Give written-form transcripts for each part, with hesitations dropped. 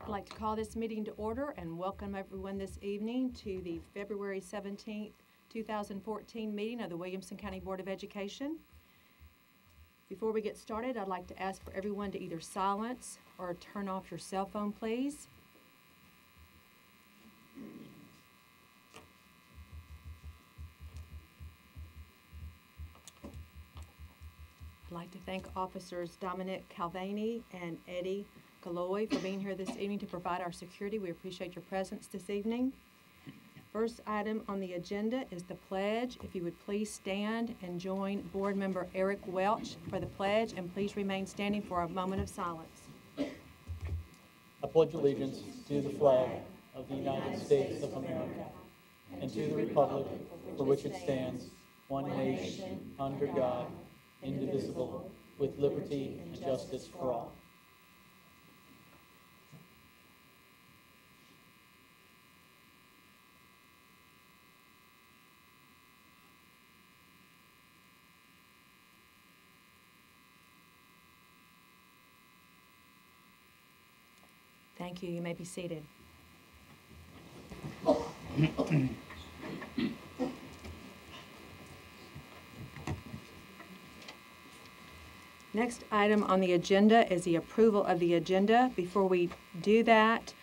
I'd like to call this meeting to order and welcome everyone this evening to the February 17th, 2014 meeting of the Williamson County Board of Education. Before we get started, I'd like to ask for everyone to either silence or turn off your cell phone, please. I'd like to thank Officers Dominic Calvani and Eddie Galoy for being here this evening to provide our security. We appreciate your presence this evening. First item on the agenda is the pledge. If you would please stand and join Board Member Eric Welch for the pledge, and please remain standing for a moment of silence. I pledge allegiance to the flag of the United States of America and to the republic for which it stands, one nation, under God, indivisible, with liberty and justice for all. Thank you. You may be seated. Next item on the agenda is the approval of the agenda. Before we do that,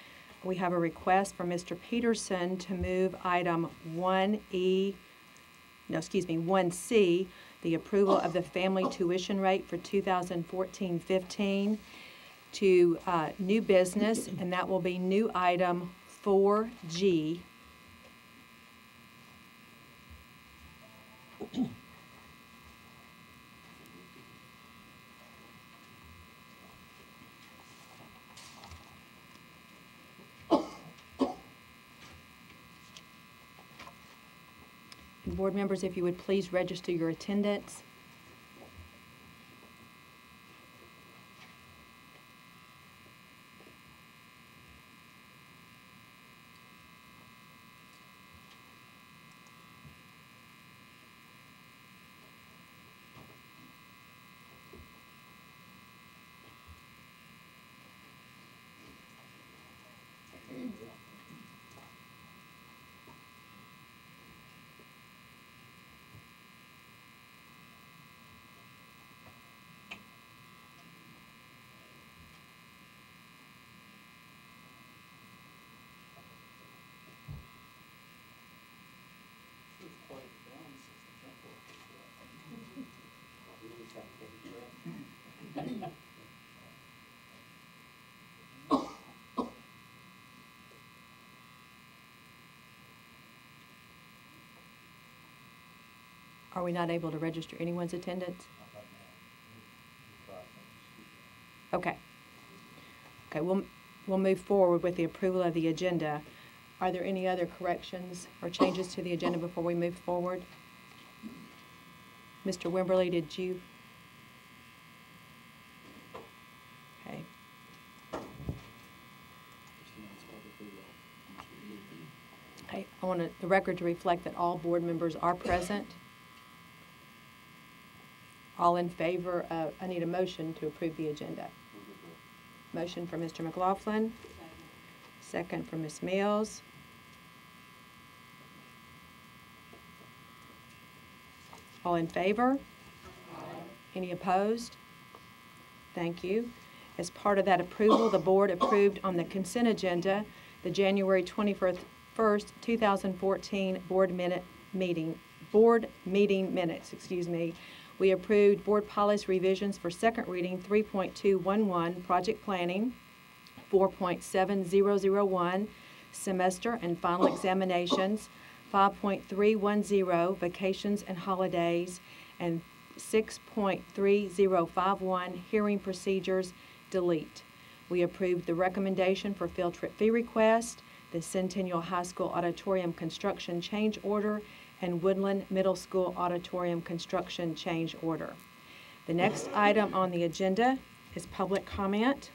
we have a request from Mr. Peterson to move item 1C, the approval of the family tuition rate for 2014-15 to new business, and that will be new item 4G. And board members, if you would please register your attendance. Are we not able to register anyone's attendance? Okay. Okay, we'll move forward with the approval of the agenda. Are there any other corrections or changes to the agenda before we move forward? Mr. Wimberly, did you? Okay. I want the record to reflect that all board members are present. All in favor of, I need a motion to approve the agenda. Motion from Mr. McLaughlin. Second from Ms. Mills. All in favor? Any opposed? Thank you. As part of that approval, the board approved on the consent agenda the January 21st, 2014 board meeting minutes, We approved board policy revisions for second reading 3.211, project planning, 4.7001, semester and final examinations, 5.310, vacations and holidays, and 6.3051, hearing procedures, delete. We approved the recommendation for field trip fee request, the Centennial High School auditorium construction change order, and Woodland Middle School auditorium construction change order. The next item on the agenda is public comment.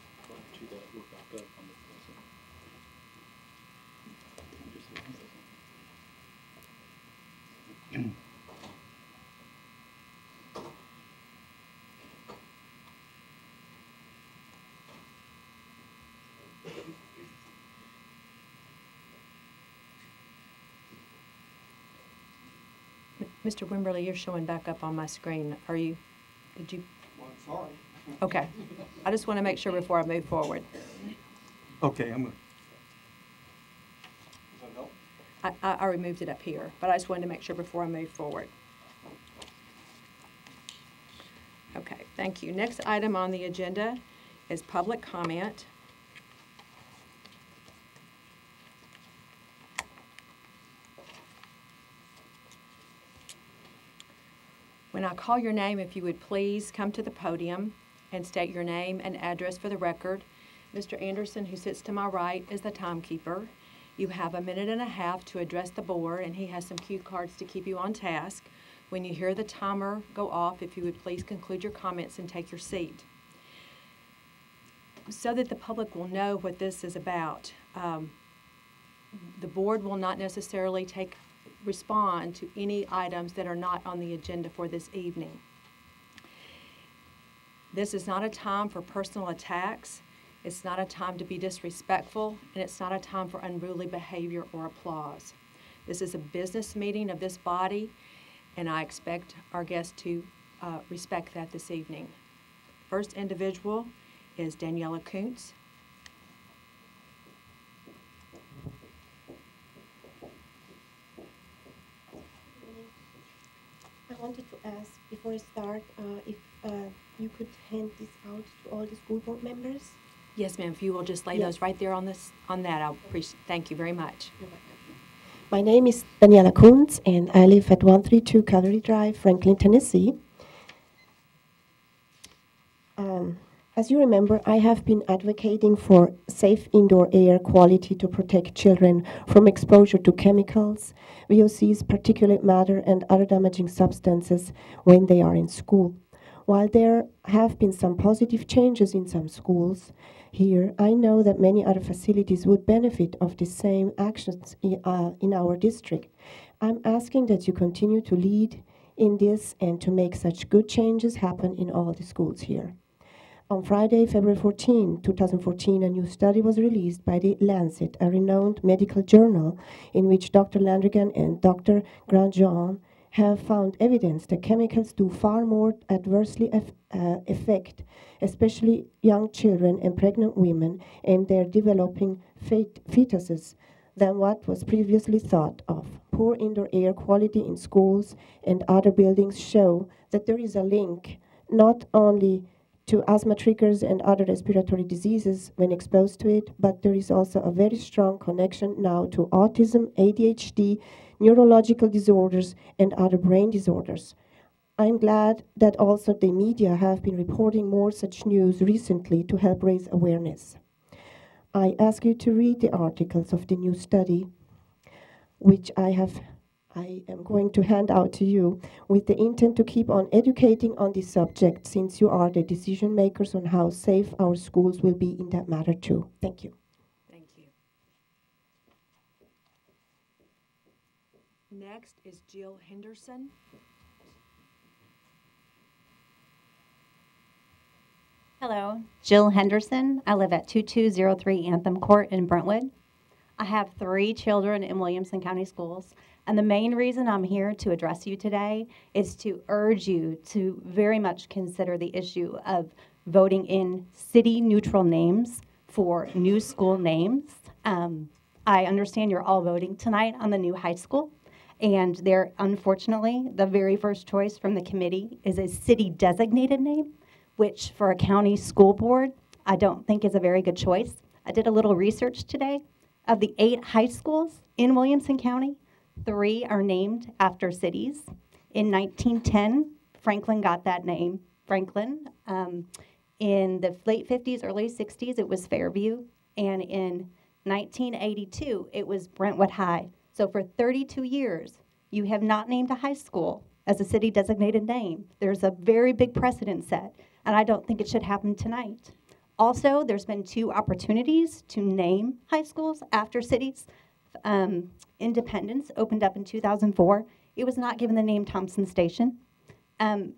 Mr. Wimberly, you're showing back up on my screen. Did you? Well, I'm sorry. Okay. I just want to make sure before I move forward. Okay, I'm gonna. Does that help? I removed it up here, but I just wanted to make sure before I move forward. Okay, thank you. Next item on the agenda is public comment. When I call your name, if you would please come to the podium and state your name and address for the record. Mr. Anderson, who sits to my right, is the timekeeper. You have 1.5 minutes to address the board, and he has some cue cards to keep you on task. When you hear the timer go off, if you would please conclude your comments and take your seat. So that the public will know what this is about, the board will not necessarily respond to any items that are not on the agenda for this evening. This is not a time for personal attacks. It's not a time to be disrespectful, and it's not a time for unruly behavior or applause. This is a business meeting of this body, and I expect our guests to respect that this evening. First individual is Daniela Kuntz. I wanted to ask, before I start, if you could hand this out to all the school board members. Yes, ma'am. If you will just lay those right there on that, I'll appreciate. Thank you very much. You're welcome. My name is Daniela Kuntz, and I live at 132 Calvary Drive, Franklin, Tennessee. As you remember, I have been advocating for safe indoor air quality to protect children from exposure to chemicals, VOCs, particulate matter, and other damaging substances when they are in school. While there have been some positive changes in some schools here, I know that many other facilities would benefit of the same actions in our district. I'm asking that you continue to lead in this and to make such good changes happen in all the schools here. On Friday, February 14, 2014, a new study was released by the Lancet, a renowned medical journal, in which Dr. Landrigan and Dr. Grandjean have found evidence that chemicals do far more adversely affect, especially young children and pregnant women and their developing fetuses, than what was previously thought of. Poor indoor air quality in schools and other buildings show that there is a link not only to asthma triggers and other respiratory diseases when exposed to it, but there is also a very strong connection now to autism, ADHD, neurological disorders, and other brain disorders. I'm glad that also the media have been reporting more such news recently to help raise awareness. I ask you to read the articles of the new study, which I am going to hand out to you with the intent to keep on educating on this subject, since you are the decision makers on how safe our schools will be in that matter too. Thank you. Thank you. Next is Jill Henderson. Hello, Jill Henderson. I live at 2203 Anthem Court in Brentwood. I have 3 children in Williamson County Schools, and the main reason I'm here to address you today is to urge you to very much consider the issue of voting in city-neutral names for new school names. I understand you're all voting tonight on the new high school, and there, unfortunately, the very first choice from the committee is a city-designated name, which for a county school board, I don't think is a very good choice. I did a little research today. Of the 8 high schools in Williamson County, 3 are named after cities. In 1910, Franklin got that name, Franklin. In the late 50s, early 60s, it was Fairview. And in 1982, it was Brentwood High. So for 32 years, you have not named a high school as a city-designated name. There's a very big precedent set, and I don't think it should happen tonight. Also, there's been 2 opportunities to name high schools after cities. Independence opened up in 2004. It was not given the name Thompson Station.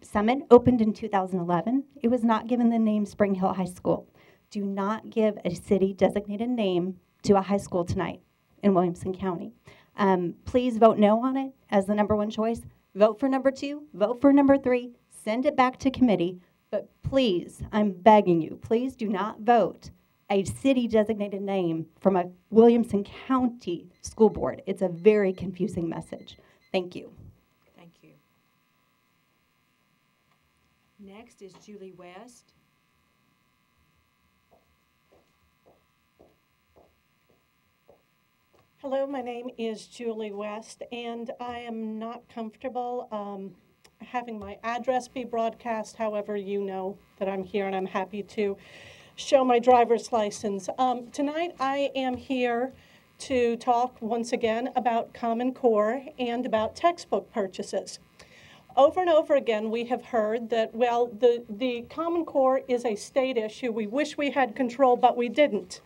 Summit opened in 2011. It was not given the name Spring Hill High School. Do not give a city-designated name to a high school tonight in Williamson County. Please vote no on it as the #1 choice. Vote for number 2, vote for number 3, send it back to committee, but please, I'm begging you, please do not vote a city-designated name from a Williamson County school board. It's a very confusing message. Thank you. Thank you. Next is Julie West. Hello, my name is Julie West, and I am not comfortable having my address be broadcast. However, you know that I'm here, and I'm happy to show my driver's license. Tonight, I am here to talk once again about Common Core and about textbook purchases. Over and over again, we have heard that, well, the Common Core is a state issue. We wish we had control, but we didn't.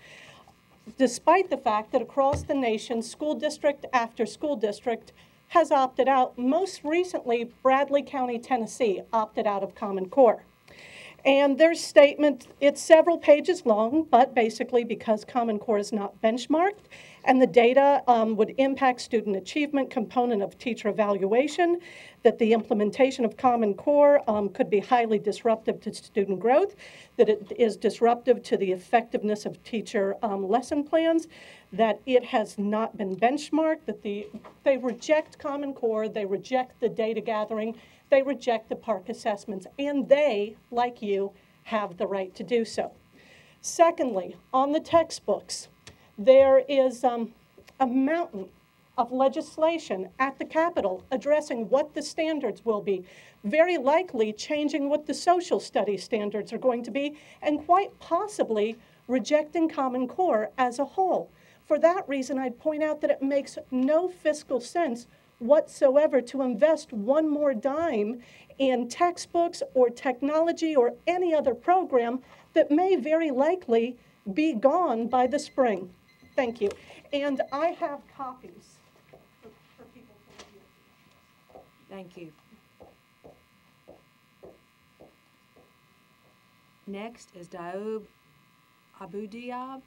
Despite the fact that across the nation, school district after school district has opted out. Most recently, Bradley County, Tennessee opted out of Common Core. And their statement, it's several pages long, but basically because Common Core is not benchmarked and the data would impact student achievement component of teacher evaluation, that the implementation of Common Core could be highly disruptive to student growth, that it is disruptive to the effectiveness of teacher lesson plans, that it has not been benchmarked, that they reject Common Core, they reject the data gathering, they reject the PARCC assessments, and they, like you, have the right to do so. Secondly, on the textbooks, there is a mountain of legislation at the Capitol addressing what the standards will be, very likely changing what the social studies standards are going to be, and quite possibly rejecting Common Core as a whole. For that reason, I'd point out that it makes no fiscal sense whatsoever to invest one more dime in textbooks or technology or any other program that may very likely be gone by the spring. Thank you. And I have copies for people to review. Thank you. Next is Daoud Abudiab.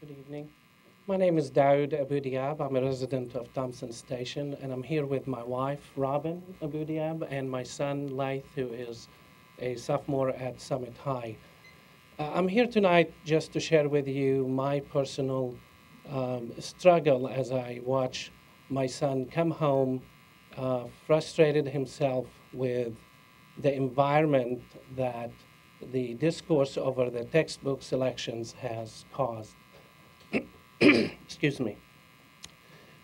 Good evening. My name is Daoud Abudiab. I'm a resident of Thompson Station, and I'm here with my wife, Robin Abudiab, and my son, Laith, who is a sophomore at Summit High. I'm here tonight just to share with you my personal struggle as I watch my son come home, frustrated himself with the environment that the discourse over the textbook selections has caused. Excuse me.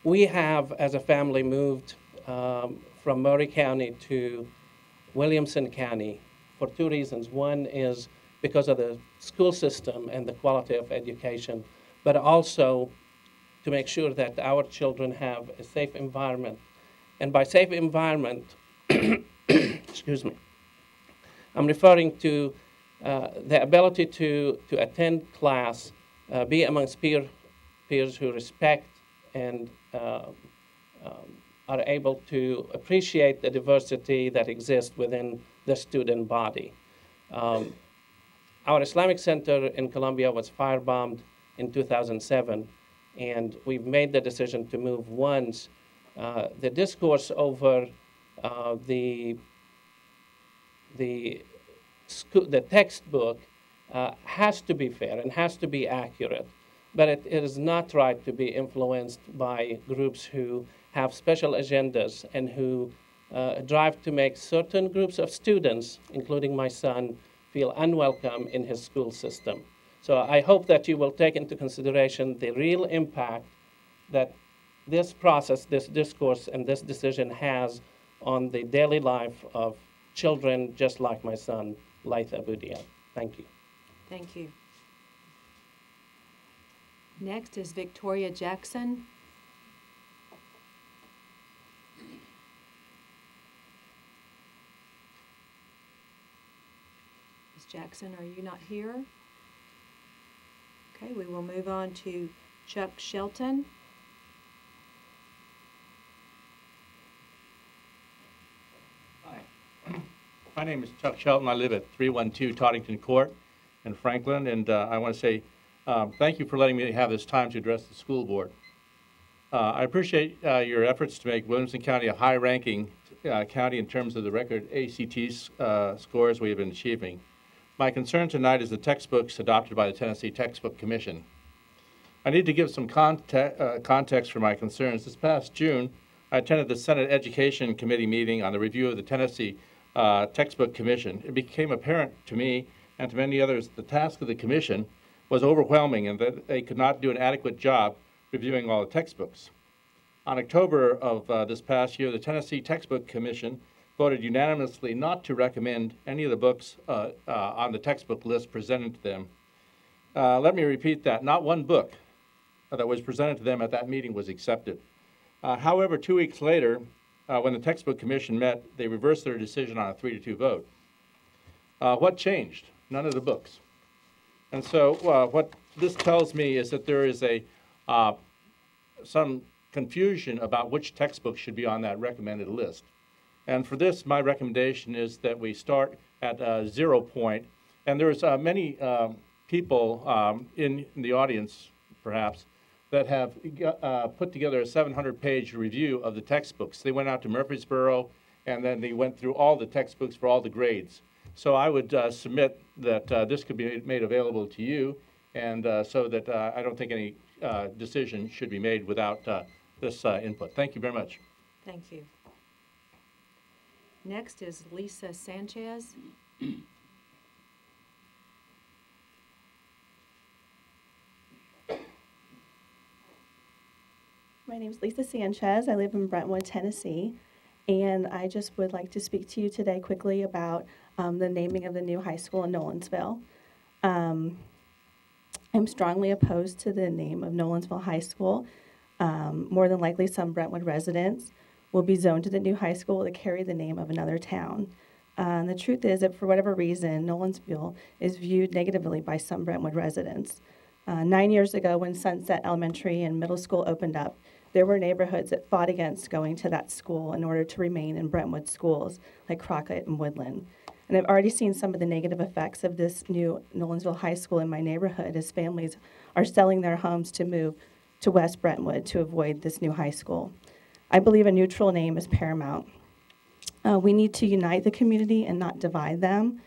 We have, as a family, moved from Murray County to Williamson County for two reasons. One is because of the school system and the quality of education, but also to make sure that our children have a safe environment. And by safe environment, excuse me, I'm referring to the ability to attend class, be amongst peers who respect and are able to appreciate the diversity that exists within the student body. Our Islamic Center in Columbia was firebombed in 2007, and we've made the decision to move once. The discourse over the textbook has to be fair and has to be accurate, but it is not right to be influenced by groups who have special agendas and who drive to make certain groups of students, including my son, feel unwelcome in his school system. So I hope that you will take into consideration the real impact that this process, this discourse, and this decision has on the daily life of children just like my son, Laith Abudiab. Thank you. Thank you. Next is Victoria Jackson. Ms. Jackson, are you not here? Okay, we will move on to Chuck Shelton. Hi, my name is Chuck Shelton. I live at 312 Toddington Court in Franklin, and I want to say Thank you for letting me have this time to address the school board. I appreciate your efforts to make Williamson County a high-ranking county in terms of the record ACT scores we have been achieving. My concern tonight is the textbooks adopted by the Tennessee Textbook Commission. I need to give some context for my concerns. This past June, I attended the Senate Education Committee meeting on the review of the Tennessee Textbook Commission. It became apparent to me and to many others that the task of the commission was overwhelming and that they could not do an adequate job reviewing all the textbooks. On October of this past year, the Tennessee Textbook Commission voted unanimously not to recommend any of the books on the textbook list presented to them. Let me repeat that. Not one book that was presented to them at that meeting was accepted. However, 2 weeks later, when the Textbook Commission met, they reversed their decision on a 3-2 vote. What changed? None of the books. And so what this tells me is that there is some confusion about which textbooks should be on that recommended list. And for this, my recommendation is that we start at 0 point. And there's many people in the audience, perhaps, that have put together a 700-page review of the textbooks. They went out to Murfreesboro, and then they went through all the textbooks for all the grades. So I would submit that this could be made available to you, and so that I don't think any decision should be made without this input. Thank you very much. Thank you. Next is Lisa Sanchez. My name is Lisa Sanchez. I live in Brentwood, Tennessee, and I just would like to speak to you today quickly about the naming of the new high school in Nolensville. I'm strongly opposed to the name of Nolensville High School. More than likely, some Brentwood residents will be zoned to the new high school to carry the name of another town. The truth is that for whatever reason, Nolensville is viewed negatively by some Brentwood residents. 9 years ago, when Sunset Elementary and Middle School opened up, there were neighborhoods that fought against going to that school in order to remain in Brentwood schools, like Crockett and Woodland. And I've already seen some of the negative effects of this new Nolensville High School in my neighborhood as families are selling their homes to move to West Brentwood to avoid this new high school. I believe a neutral name is paramount. We need to unite the community and not divide them.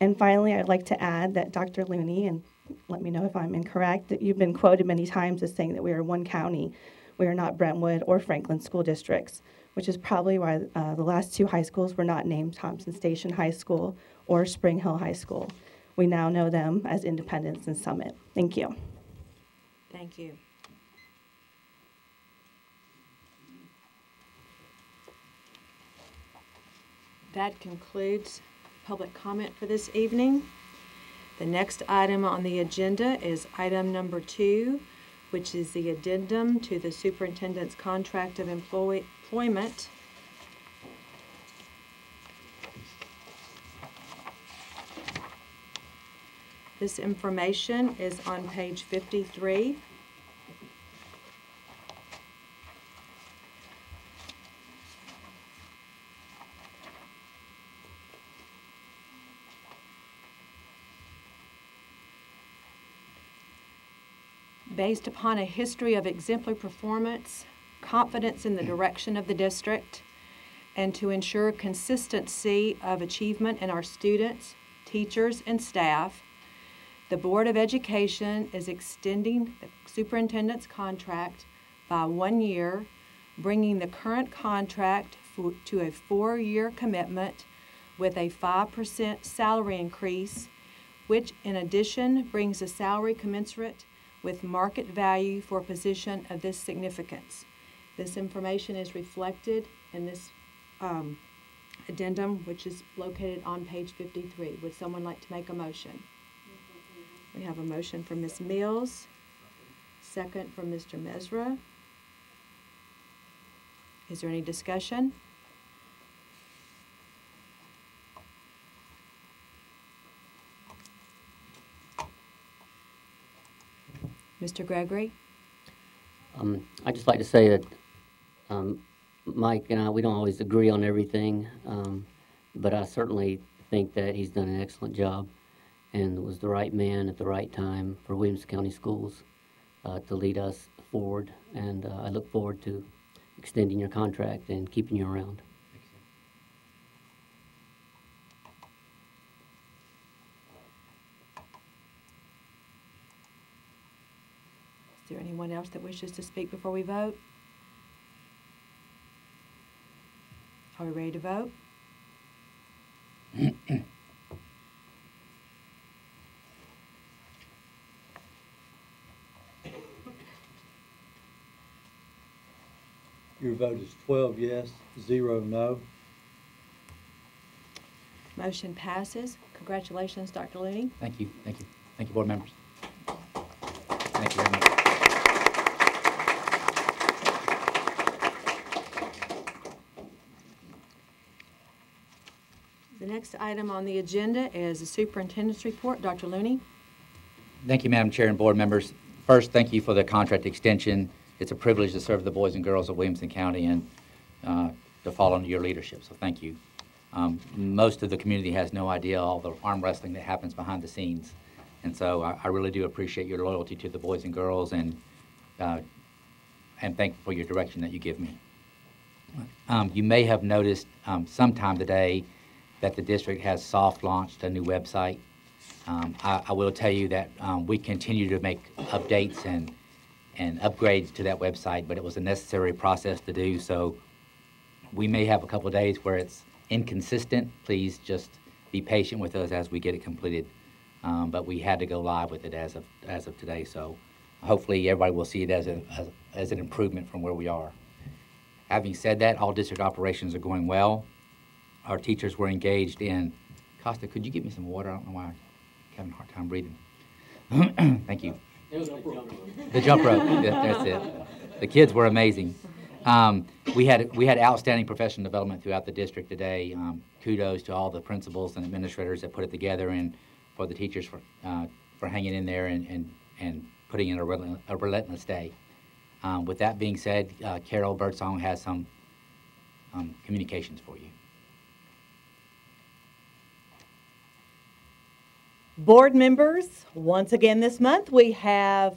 And finally, I'd like to add that Dr. Looney, and let me know if I'm incorrect, that you've been quoted many times as saying that we are one county. We are not Brentwood or Franklin school districts, which is probably why the last two high schools were not named Thompson Station High School or Spring Hill High School. We now know them as Independence and Summit. Thank you. Thank you. That concludes public comment for this evening. The next item on the agenda is item number 2, which is the addendum to the superintendent's contract of employment. This information is on page 53. Based upon a history of exemplary performance, confidence in the direction of the district, and to ensure consistency of achievement in our students, teachers, and staff, the Board of Education is extending the superintendent's contract by 1 year, bringing the current contract to a 4-year commitment with a 5% salary increase, which in addition brings a salary commensurate with market value for a position of this significance. This information is reflected in this addendum, which is located on page 53. Would someone like to make a motion? We have a motion from Ms. Mills, second from Mr. Mesra. Is there any discussion? Mr. Gregory? I'd just like to say that Mike and I, we don't always agree on everything, but I certainly think that he's done an excellent job. and was the right man at the right time for Williamson County Schools to lead us forward. And I look forward to extending your contract and keeping you around. Is there anyone else that wishes to speak before we vote? Are we ready to vote? Your vote is 12 yes, 0 no. Motion passes. Congratulations, Dr. Looney. Thank you, thank you. Thank you, board members. Thank you very much. The next item on the agenda is the superintendent's report. Dr. Looney. Thank you, Madam Chair and board members. First, thank you for the contract extension. It's a privilege to serve the boys and girls of Williamson County and to follow under your leadership, so thank you. Most of the community has no idea all the arm wrestling that happens behind the scenes, and so I really do appreciate your loyalty to the boys and girls, and thank you for your direction that you give me. You may have noticed sometime today that the district has soft launched a new website. I will tell you that we continue to make updates and upgrades to that website, but it was a necessary process to do, so we may have a couple of days where it's inconsistent. Please just be patient with us as we get it completed. But we had to go live with it as of today, so hopefully everybody will see it as an improvement from where we are. Having said that, all district operations are going well. Our teachers were engaged in, Costa, could you give me some water? I don't know why I'm having a hard time breathing. Thank you. The jump rope, that's it. The kids were amazing. We had outstanding professional development throughout the district today. Kudos to all the principals and administrators that put it together, and for the teachers for hanging in there and putting in a relentless day. With that being said, Carol Birdsong has some communications for you. Board members, once again this month we have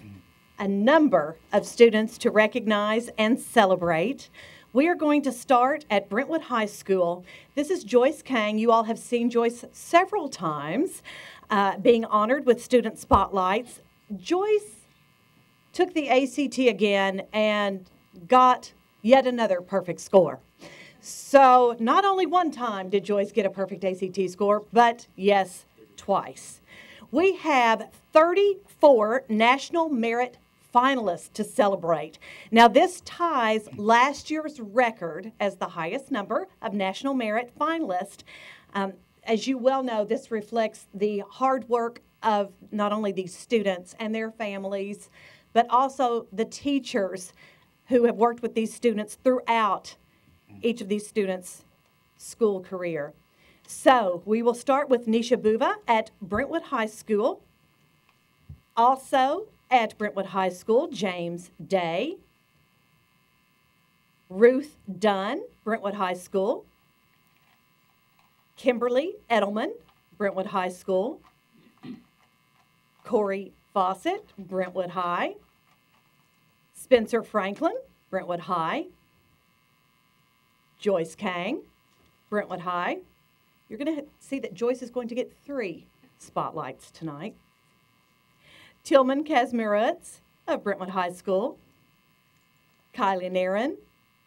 a number of students to recognize and celebrate. We are going to start at Brentwood High School. This is Joyce Kang. You all have seen Joyce several times being honored with student spotlights. Joyce took the ACT again and got yet another perfect score. So not only one time did Joyce get a perfect ACT score, but yes, twice. We have 34 National Merit finalists to celebrate. Now, this ties last year's record as the highest number of National Merit finalists. As you well know, this reflects the hard work of not only these students and their families, but also the teachers who have worked with these students throughout each of these students' school career. So we will start with Nisha Buva at Brentwood High School. Also at Brentwood High School, James Day. Ruth Dunn, Brentwood High School. Kimberly Edelman, Brentwood High School. Corey Fawcett, Brentwood High. Spencer Franklin, Brentwood High. Joyce Kang, Brentwood High. You're going to see that Joyce is going to get 3 spotlights tonight. Tillman Kazmirowitz of Brentwood High School. Kylie Narin,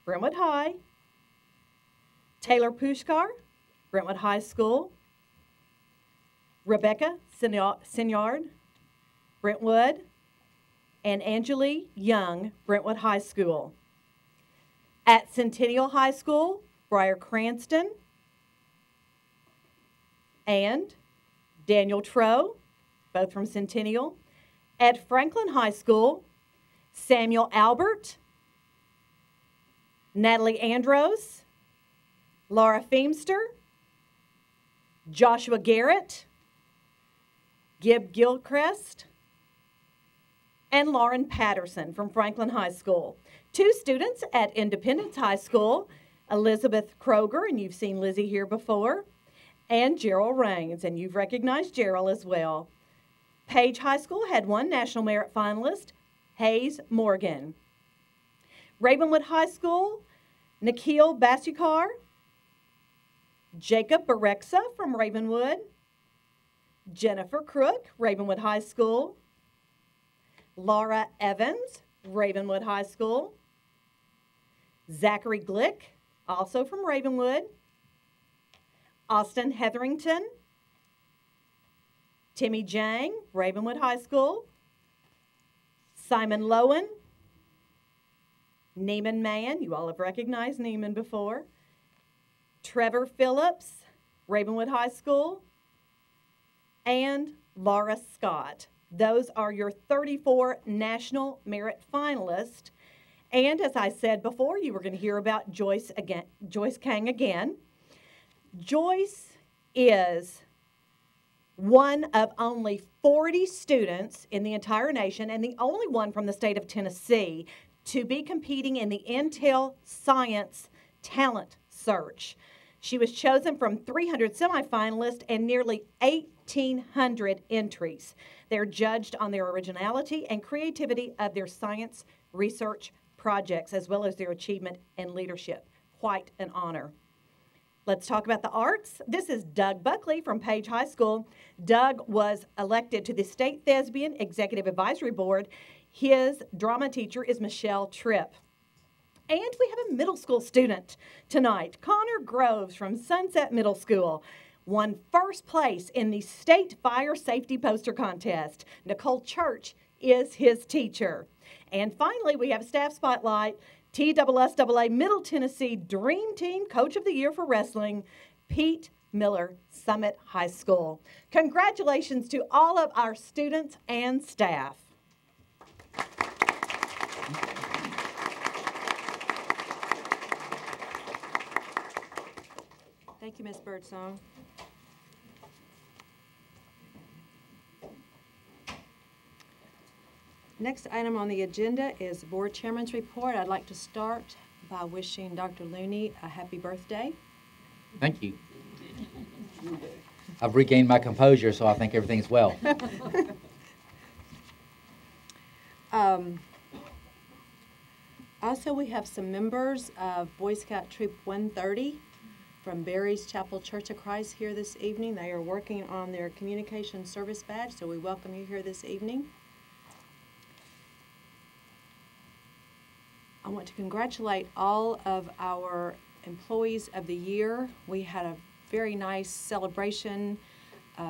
Brentwood High. Taylor Pushkar, Brentwood High School. Rebecca Sinyard, Brentwood. And Angeli Young, Brentwood High School. At Centennial High School, Briar Cranston and Daniel Troe, both from Centennial. At Franklin High School, Samuel Albert, Natalie Andros, Laura Feemster, Joshua Garrett, Gib Gilchrist, and Lauren Patterson from Franklin High School. 2 students at Independence High School, Elizabeth Kroger, and you've seen Lizzie here before, and Gerald Raines, and you've recognized Gerald as well. Page High School had one National Merit finalist, Hayes Morgan. Ravenwood High School, Nikhil Basukar, Jacob Bareksa from Ravenwood, Jennifer Crook, Ravenwood High School, Laura Evans, Ravenwood High School, Zachary Glick, also from Ravenwood, Austin Hetherington, Timmy Jang, Ravenwood High School, Simon Lowen, Neiman Mann, you all have recognized Neiman before, Trevor Phillips, Ravenwood High School, and Laura Scott. Those are your 34 National Merit finalists. And as I said before, you were going to hear about Joyce Kang again. Joyce is one of only 40 students in the entire nation and the only one from the state of Tennessee to be competing in the Intel Science Talent Search. She was chosen from 300 semifinalists and nearly 1,800 entries. They're judged on their originality and creativity of their science research projects, as well as their achievement and leadership. Quite an honor. Let's talk about the arts. This is Doug Buckley from Page High School. Doug was elected to the State Thespian Executive Advisory Board. His drama teacher is Michelle Tripp. And we have a middle school student tonight, Connor Groves from Sunset Middle School. Won first place in the State Fire Safety Poster Contest. Nicole Church is his teacher. And finally, we have a staff spotlight. TSSAA Middle Tennessee Dream Team Coach of the Year for Wrestling, Pete Miller, Summit High School. Congratulations to all of our students and staff. Thank you, Ms. Birdsong. Next item on the agenda is Board Chairman's Report. I'd like to start by wishing Dr. Looney a happy birthday. Thank you. I've regained my composure, so I think everything's well. Also, we have some members of Boy Scout Troop 130 from Barry's Chapel Church of Christ here this evening. They are working on their communication service badge, so we welcome you here this evening. I want to congratulate all of our employees of the year. We had a very nice celebration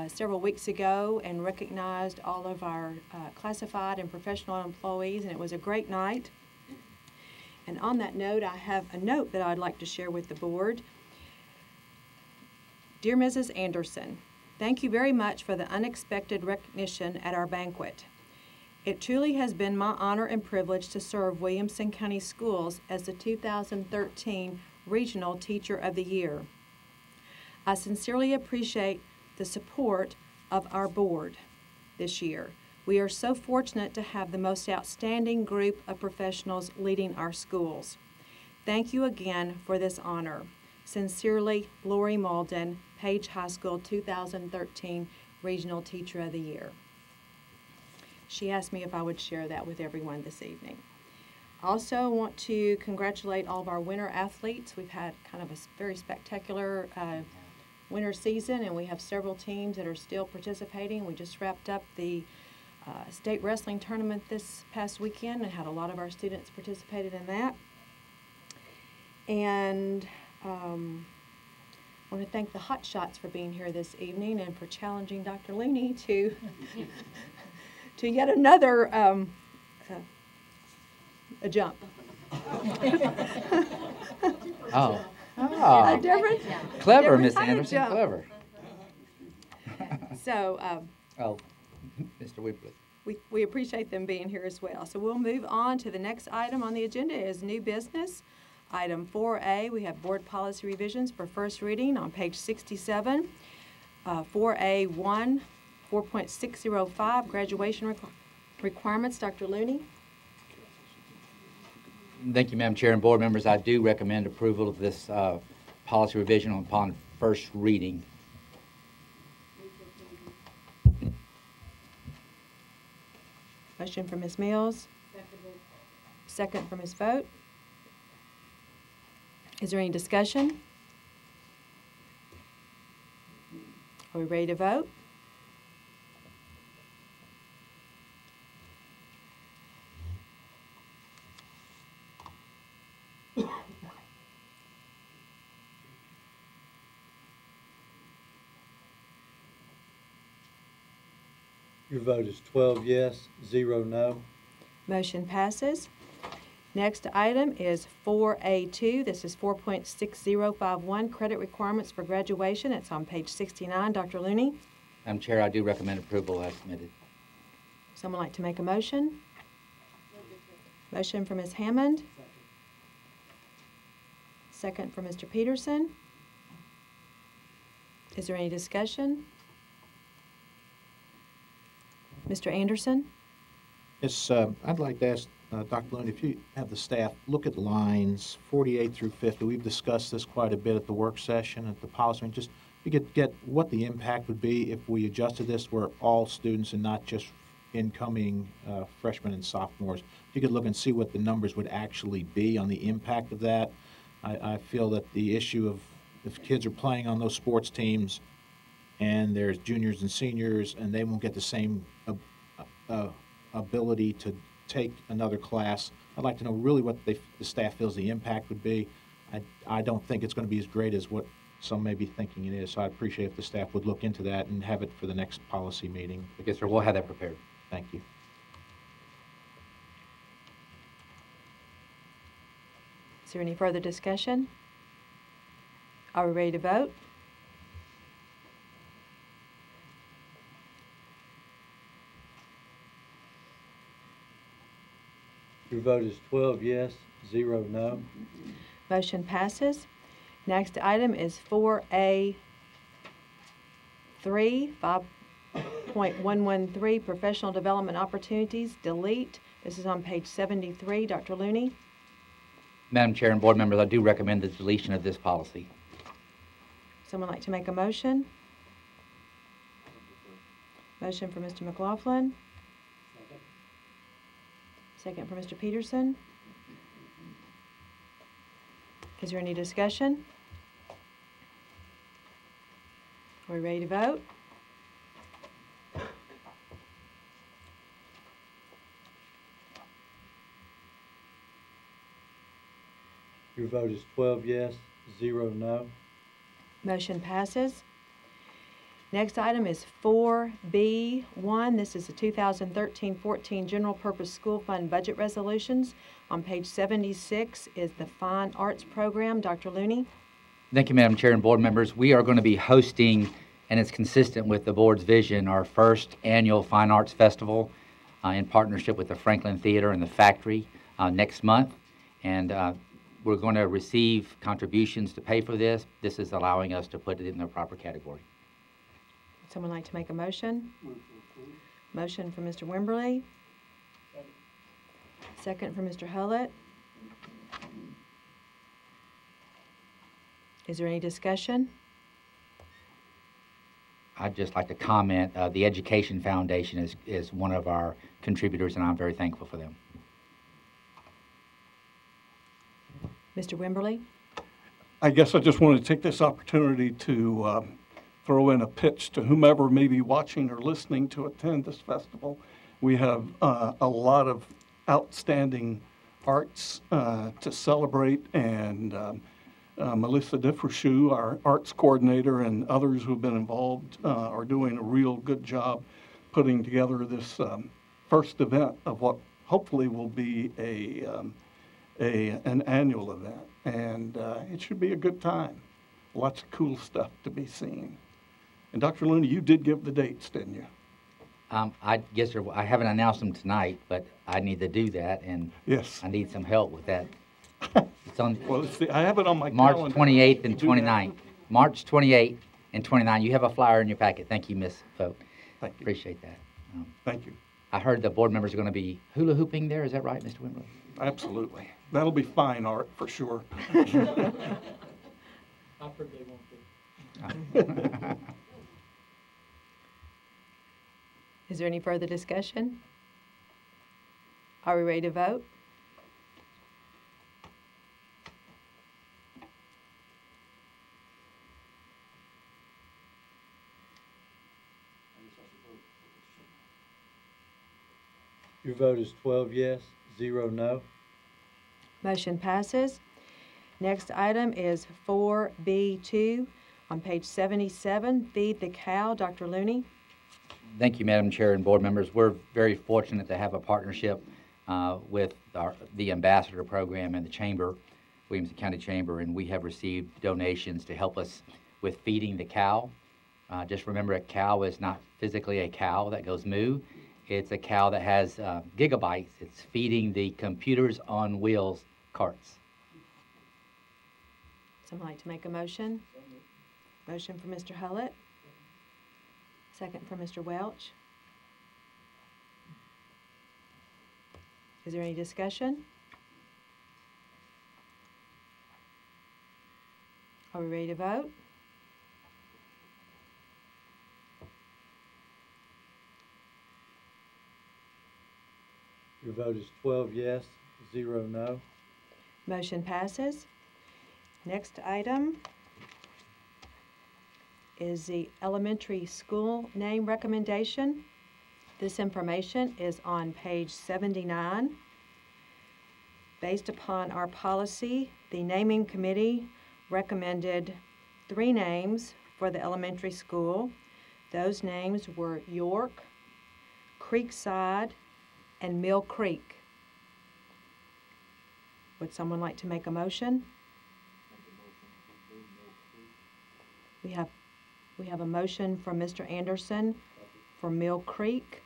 several weeks ago and recognized all of our classified and professional employees, and it was a great night. And on that note, I have a note that I'd like to share with the board. Dear Mrs. Anderson, thank you very much for the unexpected recognition at our banquet. It truly has been my honor and privilege to serve Williamson County Schools as the 2013 Regional Teacher of the Year. I sincerely appreciate the support of our board this year. We are so fortunate to have the most outstanding group of professionals leading our schools. Thank you again for this honor. Sincerely, Lori Malden, Page High School 2013 Regional Teacher of the Year. She asked me if I would share that with everyone this evening. Also, I want to congratulate all of our winter athletes. We've had kind of a very spectacular winter season, and we have several teams that are still participating. We just wrapped up the state wrestling tournament this past weekend and had a lot of our students participated in that. And I want to thank the Hot Shots for being here this evening and for challenging Dr. Looney to to yet another a jump. Oh. A different, Clever, different Miss kind of Anderson, jump. clever. So Oh, Mr. Whibley. we appreciate them being here as well. So we'll move on to the next item on the agenda is new business. Item 4A, we have board policy revisions for first reading on page 67. 4A1, 4.605, graduation requirements. Dr. Looney. Thank you, Madam Chair and board members. I do recommend approval of this policy revision upon first reading. Motion from Ms. Mills. Second from Ms. Vogt. Is there any discussion? Are we ready to vote? Your vote is 12 yes, 0 no. Motion passes. Next item is 4A2. This is 4.6051, credit requirements for graduation. It's on page 69. Dr. Looney, Madam Chair, I do recommend approval as submitted. someone like to make a motion? Motion from Ms. Hammond. Second from Mr. Peterson. Is there any discussion? Mr. Anderson? Yes, I'd like to ask Dr. Lund, if you have the staff look at lines 48 through 50. We've discussed this quite a bit at the work session, at the policy, and just you could get what the impact would be if we adjusted this for all students and not just incoming freshmen and sophomores. If you could look and see what the numbers would actually be on the impact of that. I feel that the issue of if kids are playing on those sports teams and there's juniors and seniors and they won't get the same ability to take another class, I'd like to know really what the staff feels the impact would be. I don't think it's going to be as great as what some may be thinking it is, so I'd appreciate if the staff would look into that and have it for the next policy meeting. Yes, sir, we'll have that prepared. Thank you. Is there any further discussion? Are we ready to vote? Your vote is 12 yes, 0 no. Motion passes. Next item is 4A3, 5.113, professional development opportunities, delete. This is on page 73. Dr. Looney, Madam Chair and board members, I do recommend the deletion of this policy. someone like to make a motion? Motion for Mr. McLaughlin. Second for Mr. Peterson. Is there any discussion? Are we ready to vote? Your vote is 12 yes, 0 no. Motion passes. Next item is 4B1. This is the 2013-14 General Purpose School Fund Budget Resolutions. On page 76 is the Fine Arts Program. Dr. Looney. Thank you, Madam Chair and board members. We are going to be hosting, and it's consistent with the board's vision, our first annual Fine Arts Festival in partnership with the Franklin Theater and the Factory next month. And we're going to receive contributions to pay for this. This is allowing us to put it in the proper category. Would someone like to make a motion? Motion for Mr. Wimberly. Second for Mr. Hullett. Is there any discussion? I'd just like to comment, the Education Foundation is one of our contributors, and I'm very thankful for them. Mr. Wimberly. I guess I just want to take this opportunity to throw in a pitch to whomever may be watching or listening to attend this festival. We have a lot of outstanding arts to celebrate, and Melissa Differshoe, our arts coordinator, and others who have been involved are doing a real good job putting together this first event of what hopefully will be an annual event, and it should be a good time. Lots of cool stuff to be seen. And Dr. Looney, you did give the dates, didn't you? Yes, sir. I haven't announced them tonight, but I need to do that, and yes, I need some help with that. It's on. Well, I have it on my March calendar. 28th and 29th. March 28th and 29th. You have a flyer in your packet. Thank you, Ms. Vogt. Thank you. Appreciate that. Thank you. I heard the board members are going to be hula hooping there. Is that right, Mr. Wimberly? Absolutely. That'll be fine art for sure. I've heard they won't be. Is there any further discussion? Are we ready to vote? Your vote is 12 yes, 0 no. Motion passes. Next item is 4B2 on page 77, Feed the Cow. Dr. Looney. Thank you, Madam Chair and board members. We're very fortunate to have a partnership with the Ambassador Program and the Chamber, Williamson County Chamber, and we have received donations to help us with feeding the cow. Just remember, a cow is not physically a cow that goes moo. It's a cow that has gigabytes. It's feeding the computers on wheels carts. Someone like to make a motion? Motion for Mr. Hullett. Second for Mr. Welch. Is there any discussion? Are we ready to vote? Your vote is 12 yes, 0 no. Motion passes. Next item is the elementary school name recommendation. This information is on page 79. Based upon our policy, the naming committee recommended 3 names for the elementary school. Those names were York, Creekside, and Mill Creek. Would someone like to make a motion? We have a motion from Mr. Anderson for Mill Creek,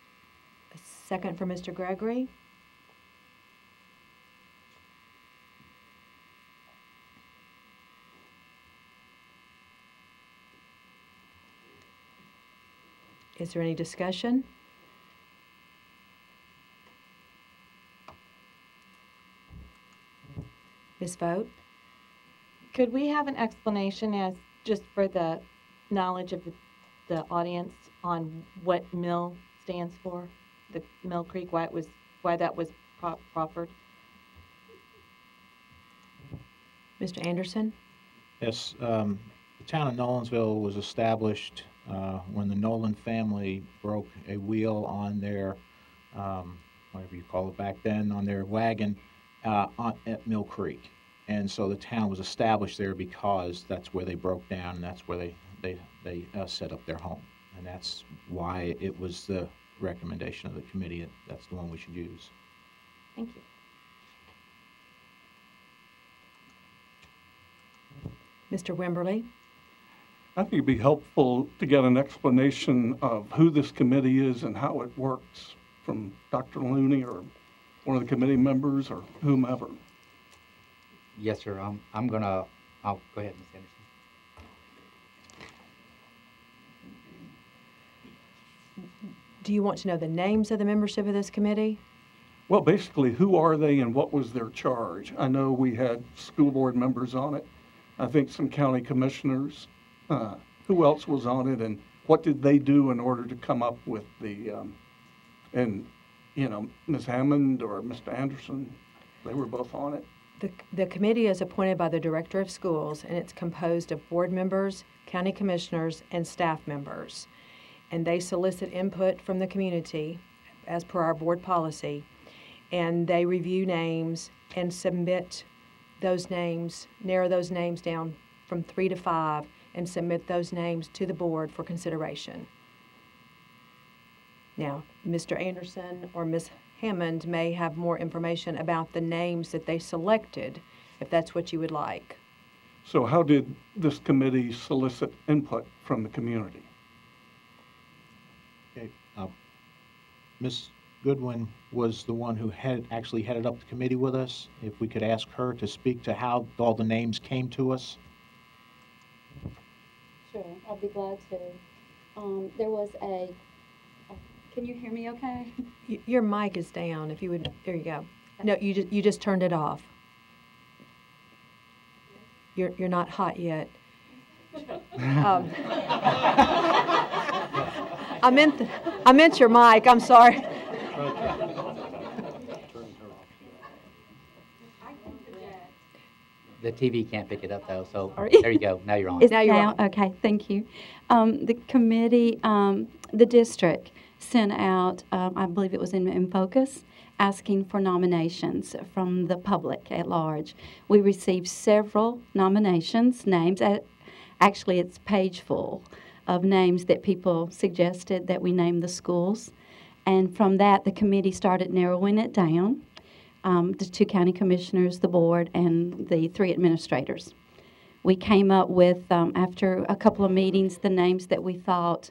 a second for Mr. Gregory. Is there any discussion? Ms. Vogt? Could we have an explanation as, just for the knowledge of the audience, on what mill stands for? The Mill Creek, why that was proffered? Mr. Anderson? Yes, the town of Nolensville was established when the Nolan family broke a wheel on their, whatever you call it back then, on their wagon at Mill Creek. And so the town was established there because that's where they broke down, and that's where they set up their home. And that's why it was the recommendation of the committee that that's the one we should use. Thank you. Mr. Wimberly? I think it'd be helpful to get an explanation of who this committee is and how it works from Dr. Looney or one of the committee members or whomever. Yes, sir. I'll go ahead, Ms. Anderson. Do you want to know the names of the membership of this committee? Well, basically, who are they and what was their charge? I know we had school board members on it. I think some county commissioners. Who else was on it, and what did they do in order to come up with the, and, you know, Ms. Hammond or Mr. Anderson, they were both on it. The committee is appointed by the director of schools, and it's composed of board members, county commissioners, and staff members. And they solicit input from the community as per our board policy, and they review names and submit those names, narrow those names down from 3 to 5, and submit those names to the board for consideration. Now, Mr. Anderson or Ms. Hammond may have more information about the names that they selected, if that's what you would like. So how did this committee solicit input from the community? Okay, Ms. Goodwin was the one who actually headed up the committee with us. If we could ask her to speak to how all the names came to us. Sure, I'll be glad to. There was can you hear me okay? Your mic is down, if you would, there you go. No, you just turned it off. You're not hot yet. I meant your mic, I'm sorry. The TV can't pick it up though, so Sorry. there you go. Now you're on. Is Now you're now on. okay? Thank you. The committee, the district sent out, I believe it was in Focus, asking for nominations from the public at large. We received several nominations, names. Actually, it's page full of names that people suggested that we name the schools. And from that, the committee started narrowing it down. The 2 county commissioners, the board, and the 3 administrators. We came up with, after a couple of meetings, the names that we thought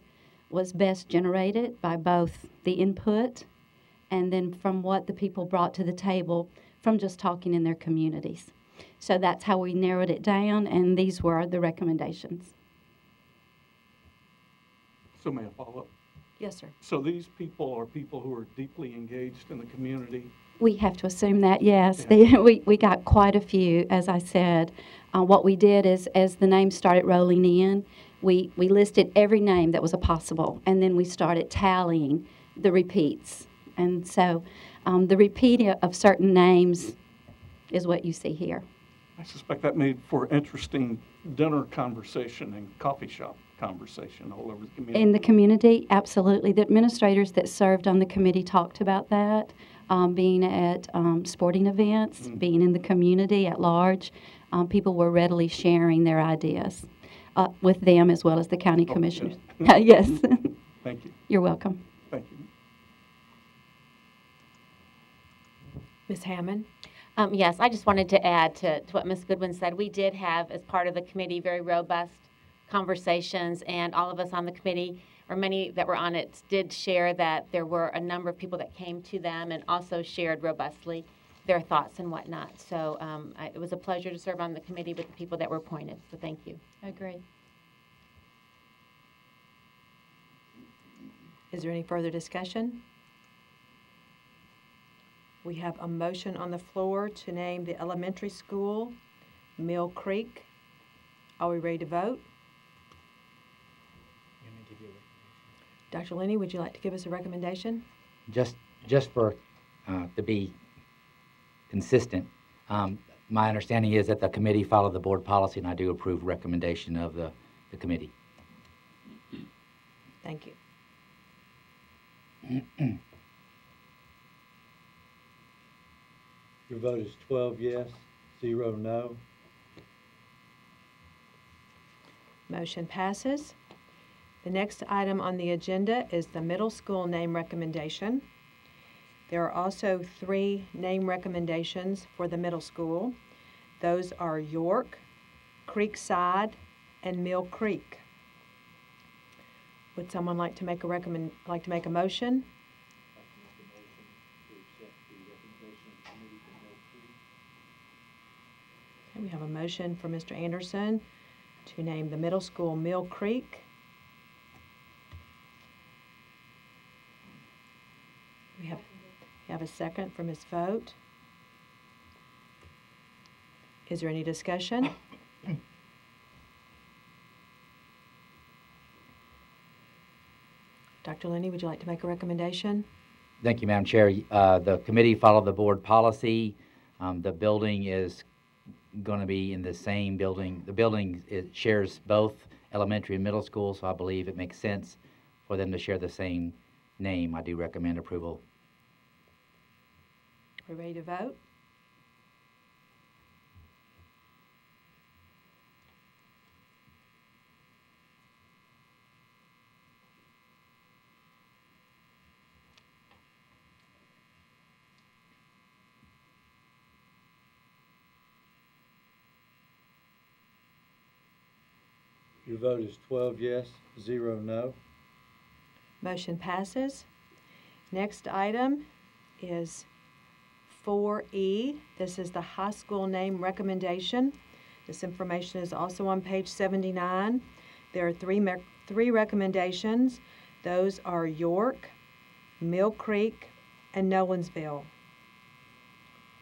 was best generated by both the input and then from what the people brought to the table from just talking in their communities. So that's how we narrowed it down, and these were the recommendations. So may I follow up? Yes, sir. So these people are people who are deeply engaged in the community. We have to assume that, yes. Yeah. We got quite a few, as I said. What we did is, as the names started rolling in, we listed every name that was possible, and then we started tallying the repeats. And so the repeat of certain names is what you see here. I suspect that made for interesting dinner conversation and coffee shop conversation all over the community. In the community, absolutely. The administrators that served on the committee talked about that, being at sporting events, being in the community at large. People were readily sharing their ideas with them as well as the county commissioners. Yes. Thank you. You're welcome. Thank you. Ms. Hammond? Yes, I just wanted to add to what Ms. Goodwin said. We did have, as part of the committee, very robust conversations, and all of us on the committee, or many that were on it, did share that there were a number of people that came to them and also shared robustly their thoughts and whatnot. So it was a pleasure to serve on the committee with the people that were appointed, so thank you. Agree. Is there any further discussion? We have a motion on the floor to name the elementary school Mill Creek. Are we ready to vote? Dr. Lenny, would you like to give us a recommendation? Just for, to be consistent, my understanding is that the committee followed the board policy, and I do approve recommendation of the committee. Thank you. Your vote is 12 yes, 0 no. Motion passes. The next item on the agenda is the middle school name recommendation. There are also 3 name recommendations for the middle school. Those are York, Creekside, and Mill Creek. Would someone like to make a motion? Okay, we have a motion for Mr. Anderson to name the middle school Mill Creek. We have a second for Ms. Vogt. Is there any discussion? Dr. Lenny, would you like to make a recommendation? Thank you, Madam Chair. The committee followed the board policy. The building is going to be in the same building. The building shares both elementary and middle school, so I believe it makes sense for them to share the same name. I do recommend approval. We're ready to vote? Your vote is 12 yes, 0 no. Motion passes. Next item is 4E. This is the high school name recommendation. This information is also on page 79. There are three recommendations. Those are York, Mill Creek, and Nolensville.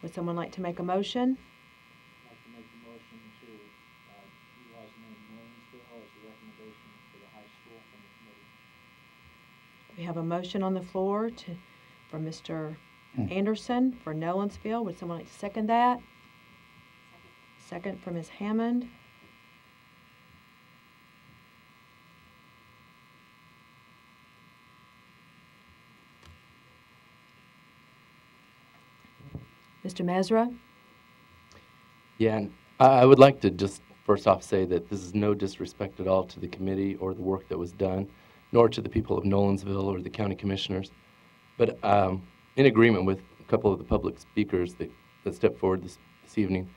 Would someone like to make a motion? I'd like to make a motion to utilize the name Nolensville as the recommendation for the high school from the committee. We have a motion on the floor for Mr. Anderson for Nolensville. Would someone like to second that? Second from Ms. Hammond. Mr. Mesra? Yeah, and I would like to just first off say that this is no disrespect at all to the committee or the work that was done, nor to the people of Nolensville or the county commissioners. But in agreement with a couple of the public speakers that stepped forward this evening,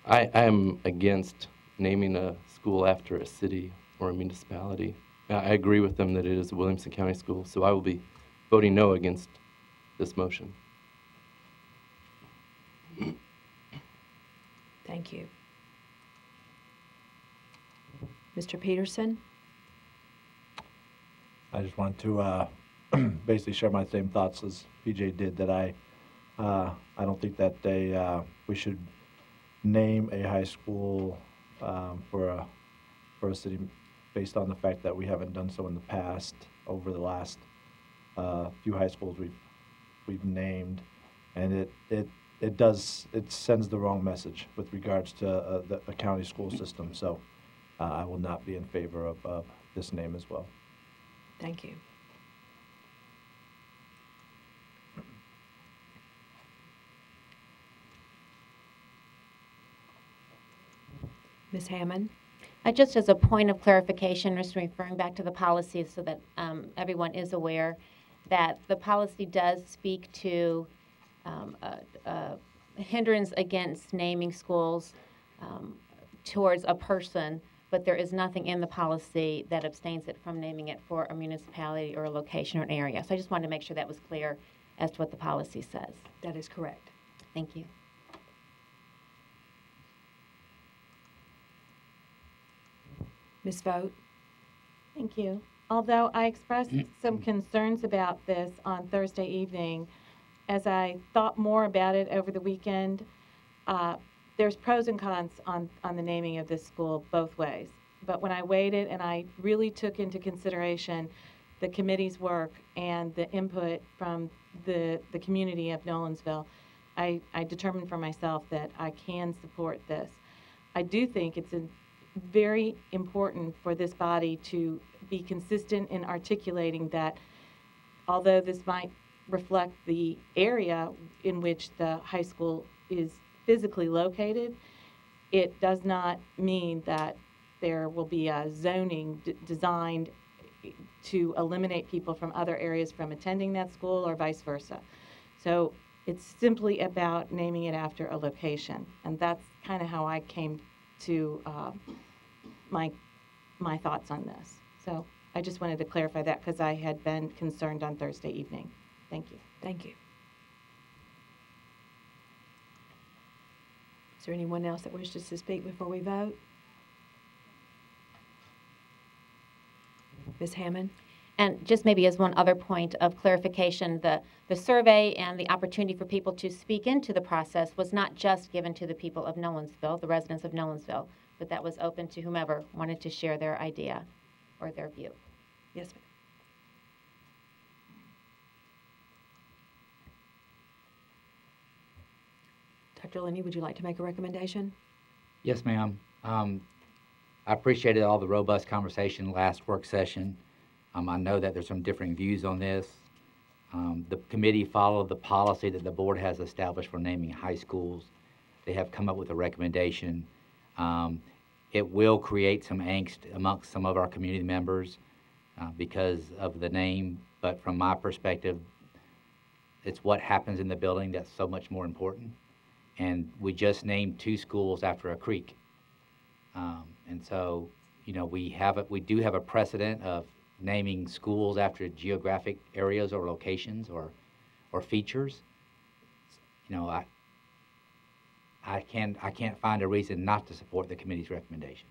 I am against naming a school after a city or a municipality. I agree with them that it is a Williamson County school, so I will be voting no against this motion. Thank you. Mr. Peterson? I just wanted to basically share my same thoughts as PJ did, that I don't think that we should name a high school for a city based on the fact that we haven't done so in the past. Over the last few high schools we've named, and it sends the wrong message with regards to the county school system. So I will not be in favor of this name as well. Thank you. Ms. Hammond? Just as a point of clarification, just referring back to the policy so that everyone is aware that the policy does speak to a hindrance against naming schools towards a person, but there is nothing in the policy that abstains it from naming it for a municipality or a location or an area. So I just wanted to make sure that was clear as to what the policy says. That is correct. Thank you. Ms. Vogt? Thank you. Although I expressed some concerns about this on Thursday evening, as I thought more about it over the weekend, there's pros and cons on the naming of this school both ways. But when I weighed it and I really took into consideration the committee's work and the input from the community of Nolensville, I determined for myself that I can support this. I do think it's very important for this body to be consistent in articulating that although this might reflect the area in which the high school is physically located, it does not mean that there will be a zoning designed to eliminate people from other areas from attending that school or vice versa. So it's simply about naming it after a location, and that's kind of how I came to my thoughts on this. So I just wanted to clarify that because I had been concerned on Thursday evening. Thank you. Thank you. Is there anyone else that wishes to speak before we vote? Ms. Hammond? And just maybe as one other point of clarification, the survey and the opportunity for people to speak into the process was not just given to the people of Nolensville, the residents of Nolensville, but that was open to whomever wanted to share their idea or their view. Yes, ma'am. Dr. Linney, would you like to make a recommendation? Yes, ma'am. I appreciated all the robust conversation last work session. I know that there's some differing views on this. The committee followed the policy that the board has established for naming high schools. They have come up with a recommendation. It will create some angst amongst some of our community members because of the name, but from my perspective, it's what happens in the building that's so much more important. And we just named 2 schools after a creek. And so, you know, we do have a precedent of naming schools after geographic areas or locations or features. You know, I can't find a reason not to support the committee's recommendation.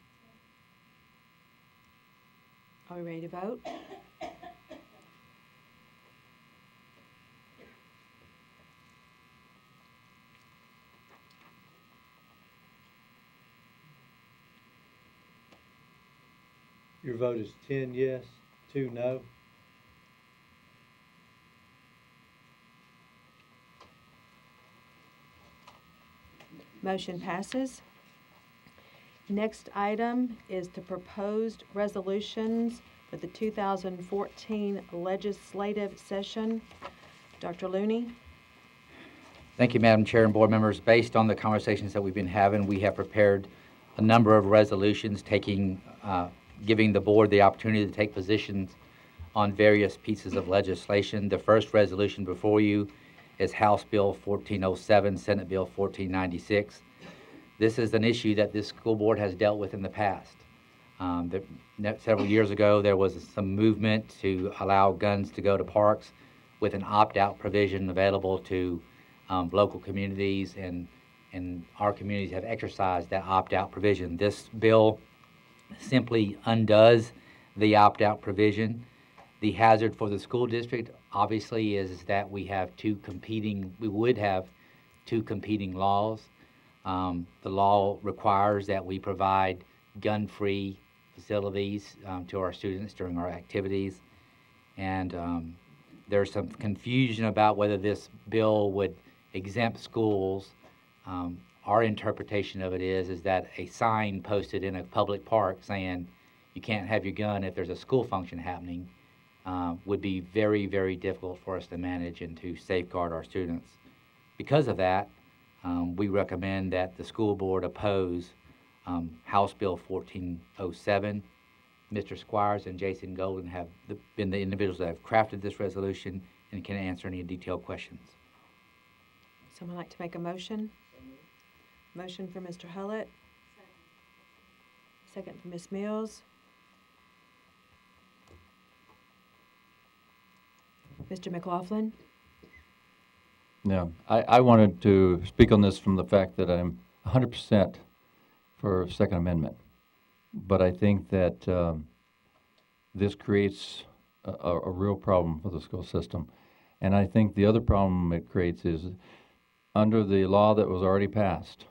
Are we ready to vote? Your vote is 10 yes, 2 no. Motion passes. Next item is the proposed resolutions for the 2014 legislative session. Dr. Looney. Thank you, Madam Chair and board members. Based on the conversations that we've been having, we have prepared a number of resolutions giving the board the opportunity to take positions on various pieces of legislation. The first resolution before you is House Bill 1407, Senate Bill 1496. This is an issue that this school board has dealt with in the past. Several years ago, there was some movement to allow guns to go to parks with an opt-out provision available to local communities, and our communities have exercised that opt-out provision. This bill simply undoes the opt-out provision. The hazard for the school district, obviously, is that we would have two competing laws. The law requires that we provide gun-free facilities to our students during our activities. And there's some confusion about whether this bill would exempt schools. Our interpretation of it is that a sign posted in a public park saying you can't have your gun if there's a school function happening would be very, very difficult for us to manage and to safeguard our students. Because of that, we recommend that the school board oppose House Bill 1407. Mr. Squires and Jason Golden have been the individuals that have crafted this resolution and can answer any detailed questions. Someone like to make a motion? Motion for Mr. Hullett. Second for Ms. Mills. Mr. McLaughlin. Yeah, I wanted to speak on this from the fact that I'm 100% for Second Amendment. But I think that this creates a real problem for the school system. And I think the other problem it creates is under the law that was already passed,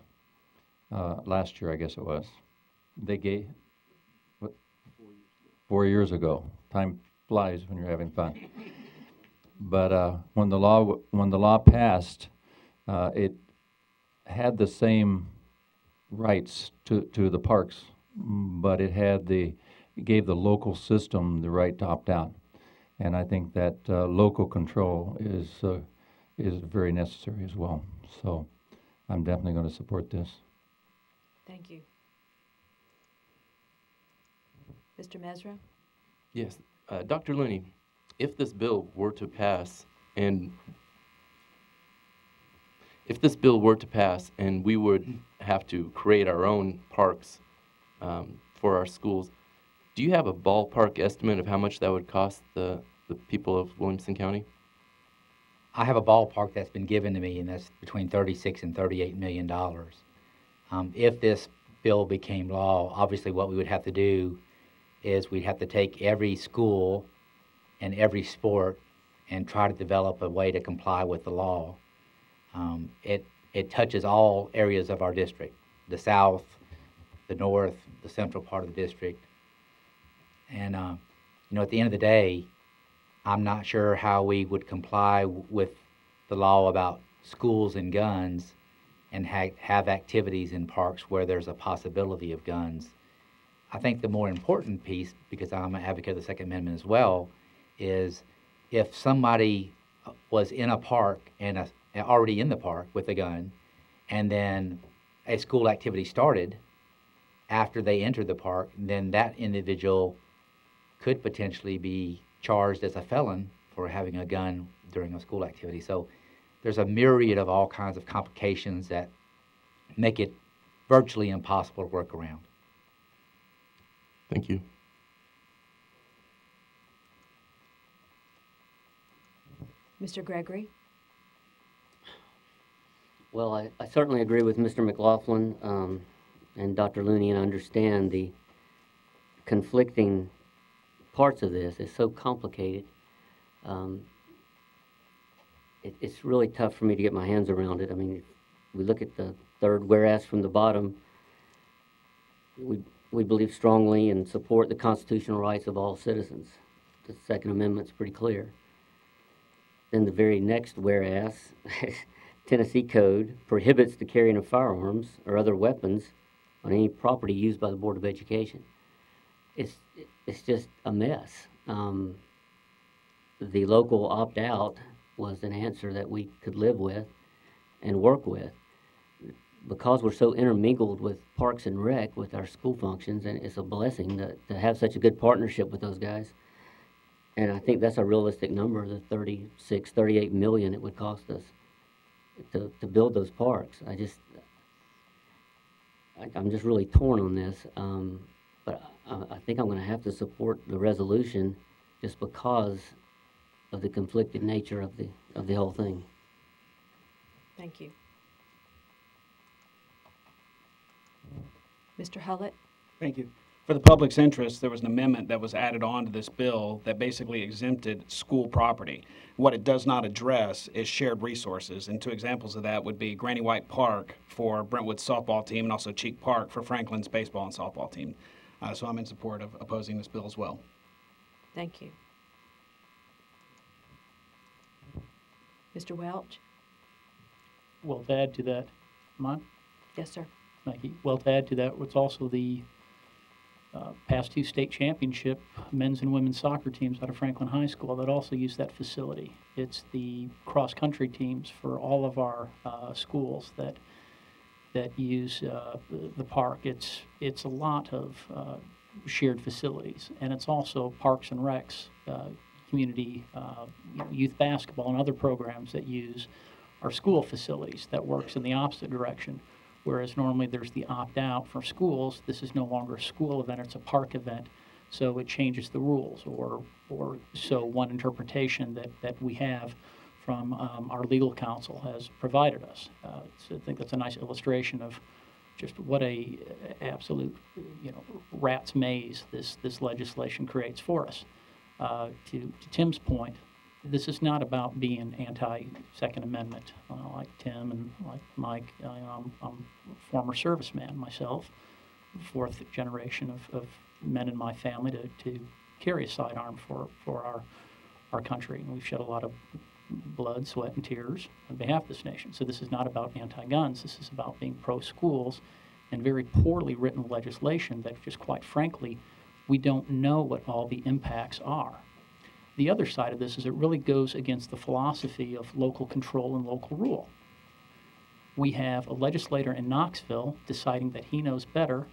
last year I guess it was, they gave, 4 years ago. Time flies when you're having fun. But when the law passed, it had the same rights to the parks, but it gave the local system the right to opt out, and I think that local control is very necessary as well. So I'm definitely going to support this. Thank you. Mr. Mesra? Yes. Dr. Looney, if this bill were to pass and we would have to create our own parks for our schools, do you have a ballpark estimate of how much that would cost the people of Williamson County? I have a ballpark that's been given to me, and that's between $36 and $38 million. If this bill became law, obviously what we would have to do is we'd have to take every school and every sport and try to develop a way to comply with the law. It touches all areas of our district, the south, the north, the central part of the district. And, at the end of the day, I'm not sure how we would comply with the law about schools and guns and have activities in parks where there's a possibility of guns. I think the more important piece, because I'm an advocate of the Second Amendment as well, is if somebody was in a park and already in the park with a gun, and then a school activity started after they entered the park, then that individual could potentially be charged as a felon for having a gun during a school activity. So there's a myriad of all kinds of complications that make it virtually impossible to work around. Thank you. Mr. Gregory? Well, I certainly agree with Mr. McLaughlin and Dr. Looney, and understand the conflicting parts of this. It's so complicated. It's really tough for me to get my hands around it. I mean, if we look at the third whereas from the bottom, we believe strongly and support the constitutional rights of all citizens. The Second Amendment's pretty clear. Then the very next whereas, Tennessee Code prohibits the carrying of firearms or other weapons on any property used by the Board of Education. It's just a mess. The local opt-out was an answer that we could live with and work with. Because we're so intermingled with Parks and Rec, with our school functions, and it's a blessing to have such a good partnership with those guys. And I think that's a realistic number, the 36, 38 million it would cost us to build those parks. I'm just really torn on this, but I think I'm going to have to support the resolution just because of the conflicted nature of the whole thing. Thank you. Mr. Hullett? Thank you. For the public's interest, there was an amendment that was added on to this bill that basically exempted school property. What it does not address is shared resources, and two examples of that would be Granny White Park for Brentwood's softball team and also Cheek Park for Franklin's baseball and softball team. So I'm in support of opposing this bill as well. Thank you. Mr. Welch? Well, to add to that, am I? Yes, sir. Thank you. Well, to add to that, it's also the past 2 state championship men's and women's soccer teams out of Franklin High School that also use that facility. It's the cross-country teams for all of our schools that use the park. It's a lot of shared facilities, and it's also Parks and Recs, community youth basketball and other programs that use our school facilities. That works in the opposite direction. Whereas normally there's the opt-out for schools, this is no longer a school event, it's a park event, so it changes the rules, or so one interpretation that we have from our legal counsel has provided us. So I think that's a nice illustration of just what a absolute, rat's maze this legislation creates for us. To Tim's point, this is not about being anti-Second Amendment, like Tim and like Mike. I'm a former serviceman myself, 4th generation of men in my family to carry a sidearm for our country. And we've shed a lot of blood, sweat, and tears on behalf of this nation. So this is not about anti-guns. This is about being pro-schools and very poorly written legislation that just quite frankly, we don't know what all the impacts are. The other side of this is it really goes against the philosophy of local control and local rule. We have a legislator in Knoxville deciding that he knows better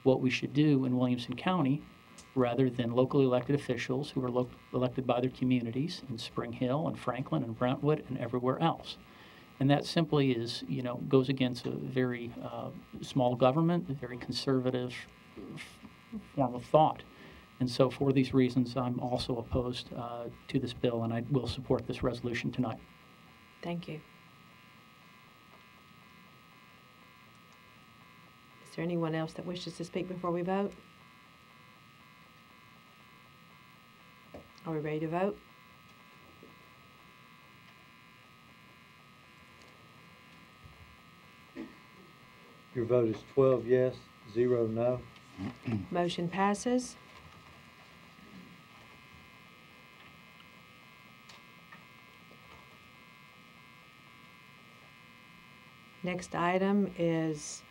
what we should do in Williamson County rather than locally elected officials who are elected by their communities in Spring Hill and Franklin and Brentwood and everywhere else. And that simply is, goes against a very small government, a very conservative form of thought. And so for these reasons, I'm also opposed to this bill, and I will support this resolution tonight. Thank you. Is there anyone else that wishes to speak before we vote? Are we ready to vote? Your vote is 12 yes, 0 no. Motion passes. Next item is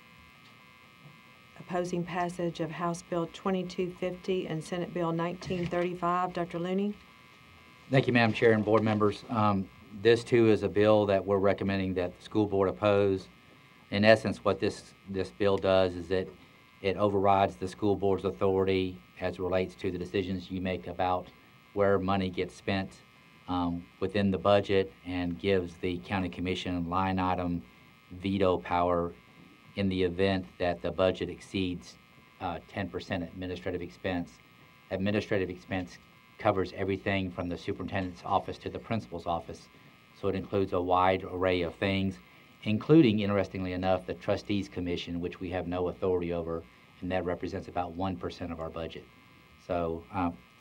opposing passage of House Bill 2250 and Senate Bill 1935. Dr. Looney? Thank you, Madam Chair and board members. This too is a bill that we're recommending that the school board oppose. In essence, what this bill does is that it overrides the school board's authority as it relates to the decisions you make about where money gets spent within the budget, and gives the county commission line item veto power in the event that the budget exceeds 10% administrative expense. Administrative expense covers everything from the superintendent's office to the principal's office. So it includes a wide array of things, including, interestingly enough, the trustees commission, which we have no authority over, and that represents about 1% of our budget. So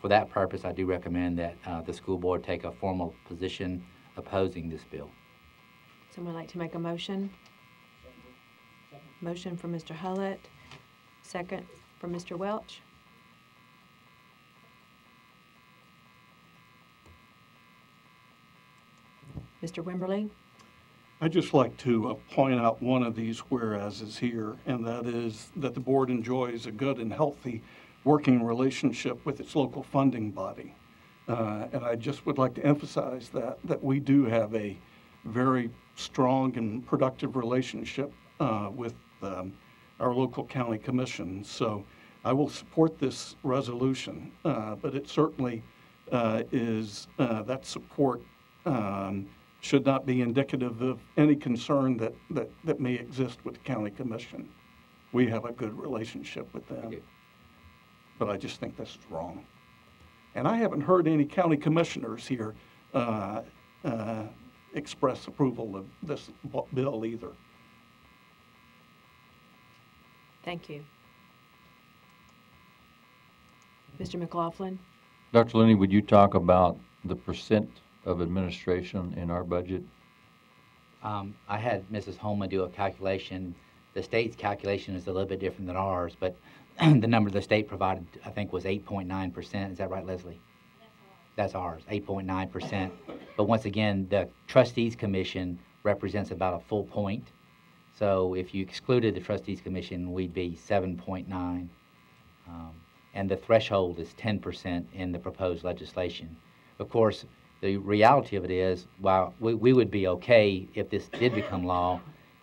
for that purpose, I do recommend that the school board take a formal position opposing this bill. Someone like to make a motion? Motion from Mr. Hullett, second from Mr. Welch. Mr. Wimberly? I'd just like to point out one of these whereases here, and that is that the board enjoys a good and healthy working relationship with its local funding body. And I just would like to emphasize that we do have a very strong and productive relationship with our local county commission. So I will support this resolution, but it certainly is that support should not be indicative of any concern that may exist with the county commission. We have a good relationship with them, but I just think this is wrong. And I haven't heard any county commissioners here express approval of this bill either. Thank you. Mr. McLaughlin? Dr. Looney, would you talk about the percent of administration in our budget? I had Mrs. Holman do a calculation. The state's calculation is a little bit different than ours, but the number the state provided, I think, was 8.9%. Is that right, Leslie? That's ours, 8.9%. But once again, the Trustees Commission represents about a full point. So if you excluded the Trustees Commission, we'd be 7.9. And the threshold is 10% in the proposed legislation. Of course, the reality of it is, while we would be okay if this did become law,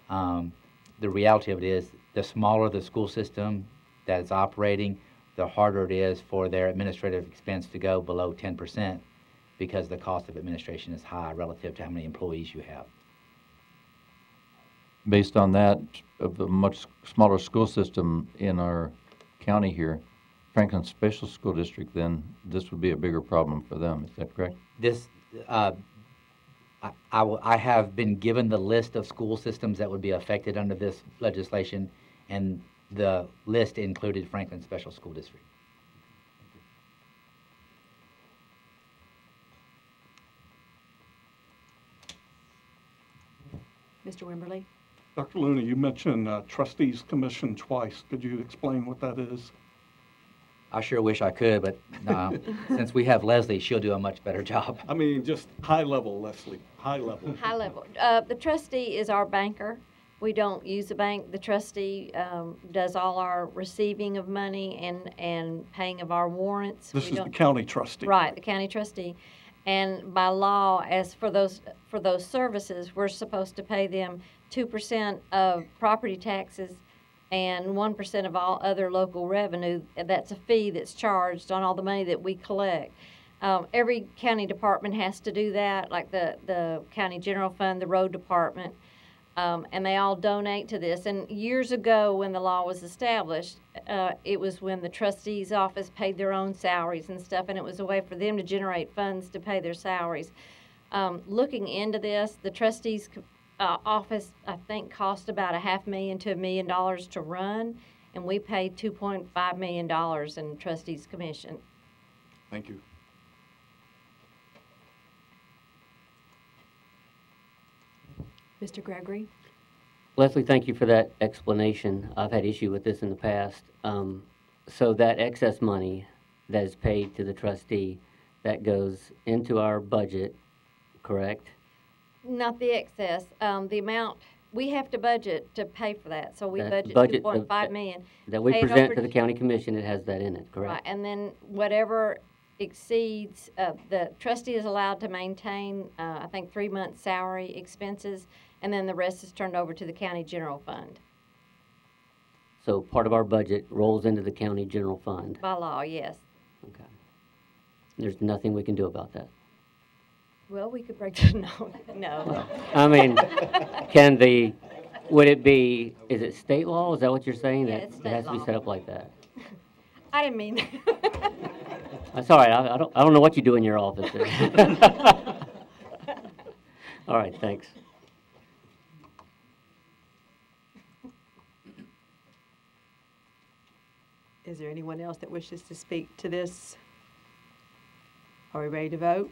the reality of it is the smaller the school system that is operating, the harder it is for their administrative expense to go below 10% because the cost of administration is high relative to how many employees you have. Based on that, of the much smaller school system in our county here, Franklin Special School District, then this would be a bigger problem for them. Is that correct? This, I have been given the list of school systems that would be affected under this legislation, and the list included Franklin Special School District. Mr. Wimberly? Dr. Looney, you mentioned Trustees Commission twice. Could you explain what that is? I sure wish I could, but since we have Leslie, she'll do a much better job. I mean, just high level, Leslie, high level. High level. The trustee is our banker. We don't use the bank. The trustee does all our receiving of money and paying of our warrants. This is the county trustee. Right, the county trustee. And by law, as for those services, we're supposed to pay them 2% of property taxes and 1% of all other local revenue. That's a fee that's charged on all the money that we collect. Every county department has to do that, like the county general fund, the road department, and they all donate to this. And years ago, when the law was established, it was when the trustee's office paid their own salaries and stuff, and it was a way for them to generate funds to pay their salaries. Looking into this, the trustee's office, I think, cost about $500,000 to $1 million to run, and we pay $2.5 million in trustees' commission. Thank you. Mr. Gregory? Leslie, thank you for that explanation. I've had issue with this in the past. So that excess money that is paid to the trustee, that goes into our budget, correct? Not the excess. The amount, we have to budget to pay for that. So we budget $2.5 million. That we present to the county commission, it has that in it, correct? Right, and then whatever exceeds, the trustee is allowed to maintain, I think, 3 months' salary expenses, and then the rest is turned over to the county general fund. So part of our budget rolls into the county general fund. By law, yes. Okay. There's nothing we can do about that. Well, we could break the, no. I mean, would it be, is it state law? Is that what you're saying? Yeah, That it's it state has to be law. set up like that? I didn't mean that. That's all right. I don't know what you do in your office. All right, thanks. Is there anyone else that wishes to speak to this? Are we ready to vote?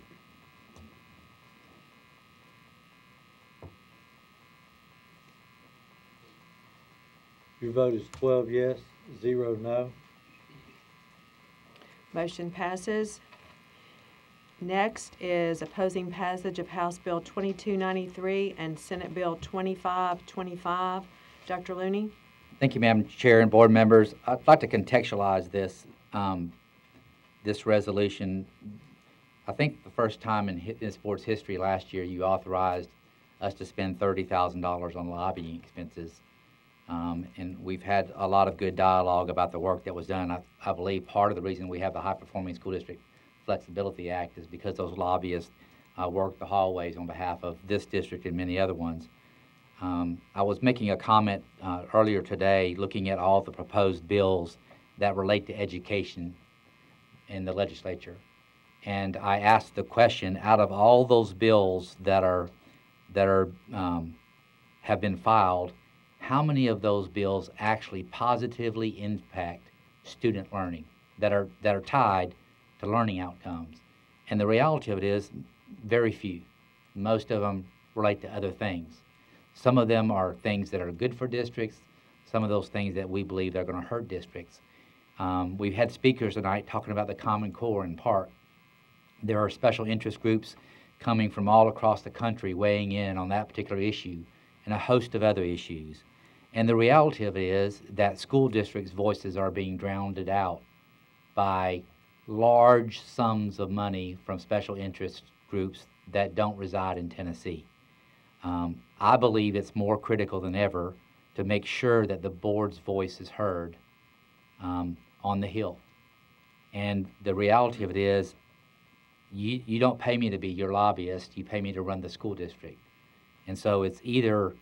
Your vote is 12 yes, 0 no. Motion passes. Next is opposing passage of House Bill 2293 and Senate Bill 2525. Dr. Looney? Thank you, Madam Chair and board members. I'd like to contextualize this, this resolution. I think the first time in this board's history last year, you authorized us to spend $30,000 on lobbying expenses. And we've had a lot of good dialogue about the work that was done. I believe part of the reason we have the High Performing School District Flexibility Act is because those lobbyists work the hallways on behalf of this district and many other ones. I was making a comment earlier today looking at all the proposed bills that relate to education in the legislature. And I asked the question, out of all those bills that have been filed, how many of those bills actually positively impact student learning that are tied to learning outcomes? And the reality of it is very few. Most of them relate to other things. Some of them are things that are good for districts, some of those things that we believe are going to hurt districts. We've had speakers tonight talking about the Common Core in part. There are special interest groups coming from all across the country weighing in on that particular issue and a host of other issues. And the reality of it is that school districts' voices are being drowned out by large sums of money from special interest groups that don't reside in Tennessee. I believe it's more critical than ever to make sure that the board's voice is heard on the Hill. And the reality of it is, you don't pay me to be your lobbyist, you pay me to run the school district. And so it's either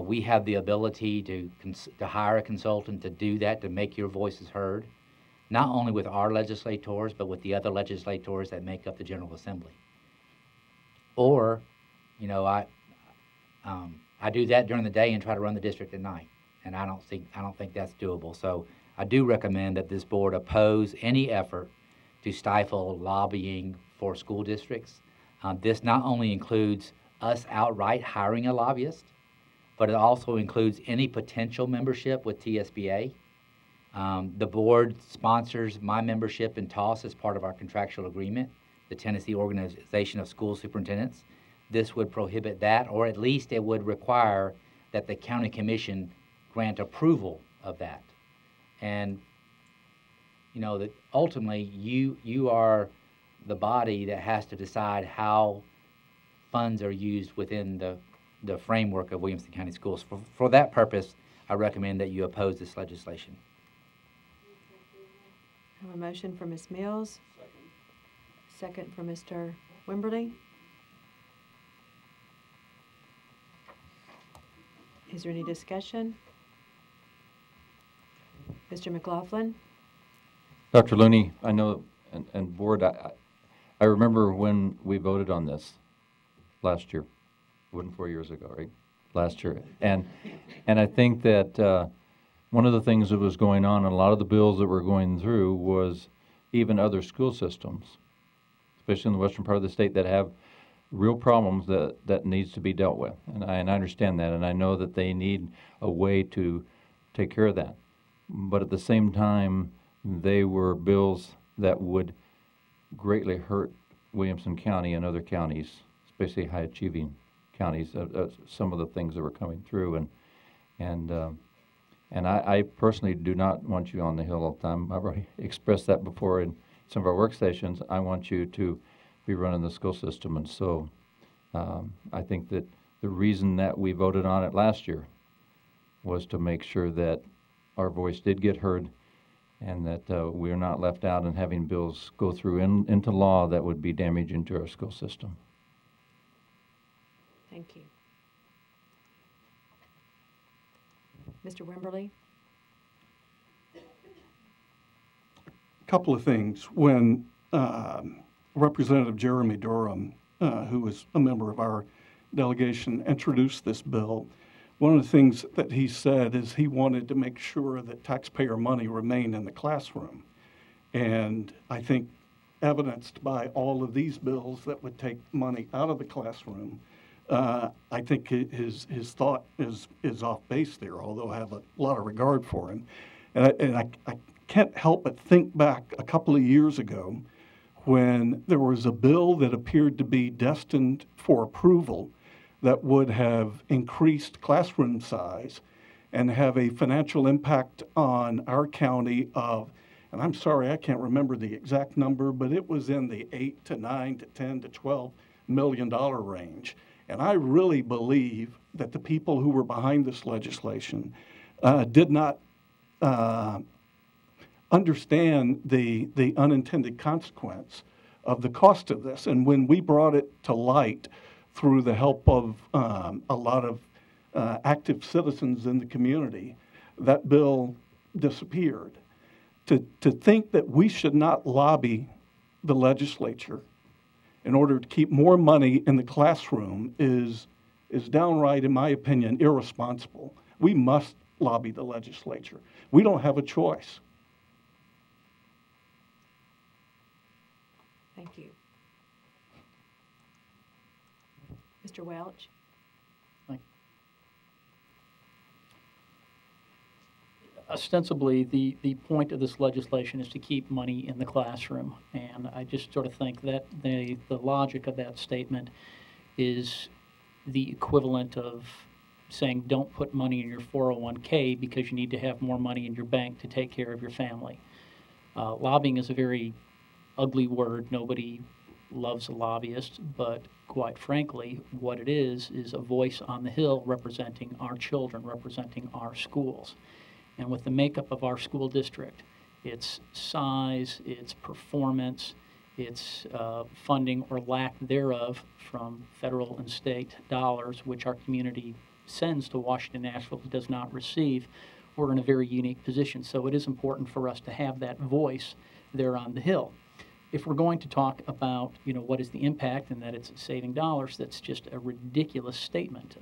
we have the ability to hire a consultant to do that, to make your voices heard, not only with our legislators, but with the other legislators that make up the General Assembly. Or, you know, I do that during the day and try to run the district at night, and I don't think that's doable. So I do recommend that this board oppose any effort to stifle lobbying for school districts. This not only includes us outright hiring a lobbyist, but it also includes any potential membership with TSBA. The board sponsors my membership in TOSS as part of our contractual agreement, the Tennessee Organization of School Superintendents. This would prohibit that, or at least it would require that the county commission grant approval of that. And you know that ultimately you are the body that has to decide how funds are used within the framework of Williamson County Schools. For that purpose, I recommend that you oppose this legislation. I have a motion from Ms. Mills. Second from Mr. Wimberly. Is there any discussion? Mr. McLaughlin? Dr. Looney, I know, and board, I remember when we voted on this last year. It wasn't 4 years ago, right? Last year. And I think that one of the things that was going on in a lot of the bills that were going through was even other school systems, especially in the western part of the state, that have real problems that needs to be dealt with. And I understand that, and I know that they need a way to take care of that. But at the same time, they were bills that would greatly hurt Williamson County and other counties, especially high-achieving counties, some of the things that were coming through. And I personally do not want you on the Hill all the time. I've already expressed that before in some of our work sessions. I want you to be running the school system. And so I think that the reason that we voted on it last year was to make sure that our voice did get heard and that we're not left out and having bills go through into law that would be damaging to our school system. Thank you. Mr. Wimberly? Couple of things. When Representative Jeremy Durham, who was a member of our delegation, introduced this bill, one of the things that he said is he wanted to make sure that taxpayer money remained in the classroom. And I think evidenced by all of these bills that would take money out of the classroom, I think his thought is off base there, although I have a lot of regard for him. And I can't help but think back a couple of years ago when there was a bill that appeared to be destined for approval that would have increased classroom size and have a financial impact on our county of, and I'm sorry, I can't remember the exact number, but it was in the 8 to 9 to 10 to $12 million range. And I really believe that the people who were behind this legislation did not understand the unintended consequence of the cost of this. And when we brought it to light through the help of a lot of active citizens in the community, that bill disappeared. To think that we should not lobby the legislature in order to keep more money in the classroom is downright, in my opinion, irresponsible. We must lobby the legislature. We don't have a choice. Thank you. Mr. Welch? Ostensibly, the point of this legislation is to keep money in the classroom. And I just sort of think that the logic of that statement is the equivalent of saying don't put money in your 401k because you need to have more money in your bank to take care of your family. Lobbying is a very ugly word. Nobody loves a lobbyist, but quite frankly, what it is a voice on the Hill representing our children, representing our schools. And with the makeup of our school district, its size, its performance, its funding or lack thereof from federal and state dollars, which our community sends to Washington, Nashville, does not receive, we're in a very unique position. So it is important for us to have that voice there on the Hill. If we're going to talk about, what is the impact and that it's saving dollars, that's just a ridiculous statement.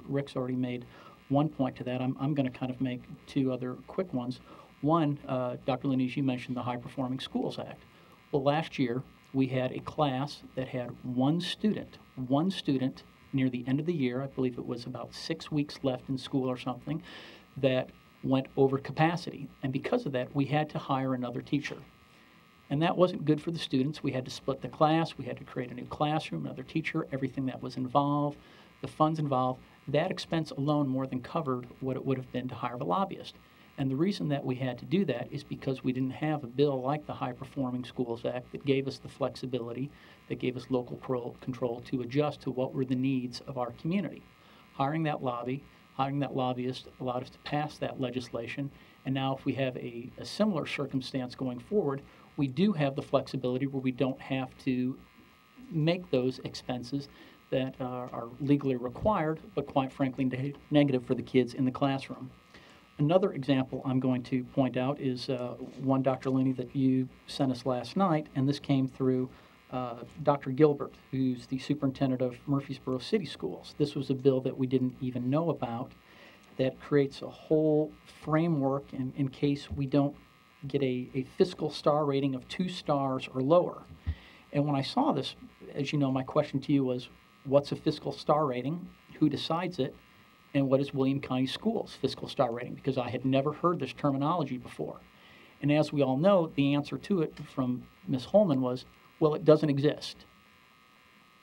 Rick's already made one point to that. I'm going to kind of make two other quick ones. One, Dr. Linney, as you mentioned, the High Performing Schools Act. Well, last year we had a class that had one student near the end of the year, I believe it was about 6 weeks left in school or something, that went over capacity. And because of that, we had to hire another teacher. And that wasn't good for the students. We had to split the class. We had to create a new classroom, another teacher, everything that was involved, the funds involved. That expense alone more than covered what it would have been to hire a lobbyist. And the reason that we had to do that is because we didn't have a bill like the High Performing Schools Act that gave us the flexibility, that gave us local control to adjust to what were the needs of our community. Hiring that lobbyist allowed us to pass that legislation. And now if we have a similar circumstance going forward, we do have the flexibility where we don't have to make those expenses that are legally required, but quite frankly negative for the kids in the classroom. Another example I'm going to point out is one, Dr. Linney, that you sent us last night, and this came through Dr. Gilbert, who's the superintendent of Murfreesboro City Schools. This was a bill that we didn't even know about that creates a whole framework in case we don't get a fiscal star rating of 2 stars or lower. And when I saw this, as you know, my question to you was, what's a fiscal star rating? Who decides it? And what is William County Schools' fiscal star rating? Because I had never heard this terminology before. And as we all know, the answer to it from Ms. Holman was, well, it doesn't exist.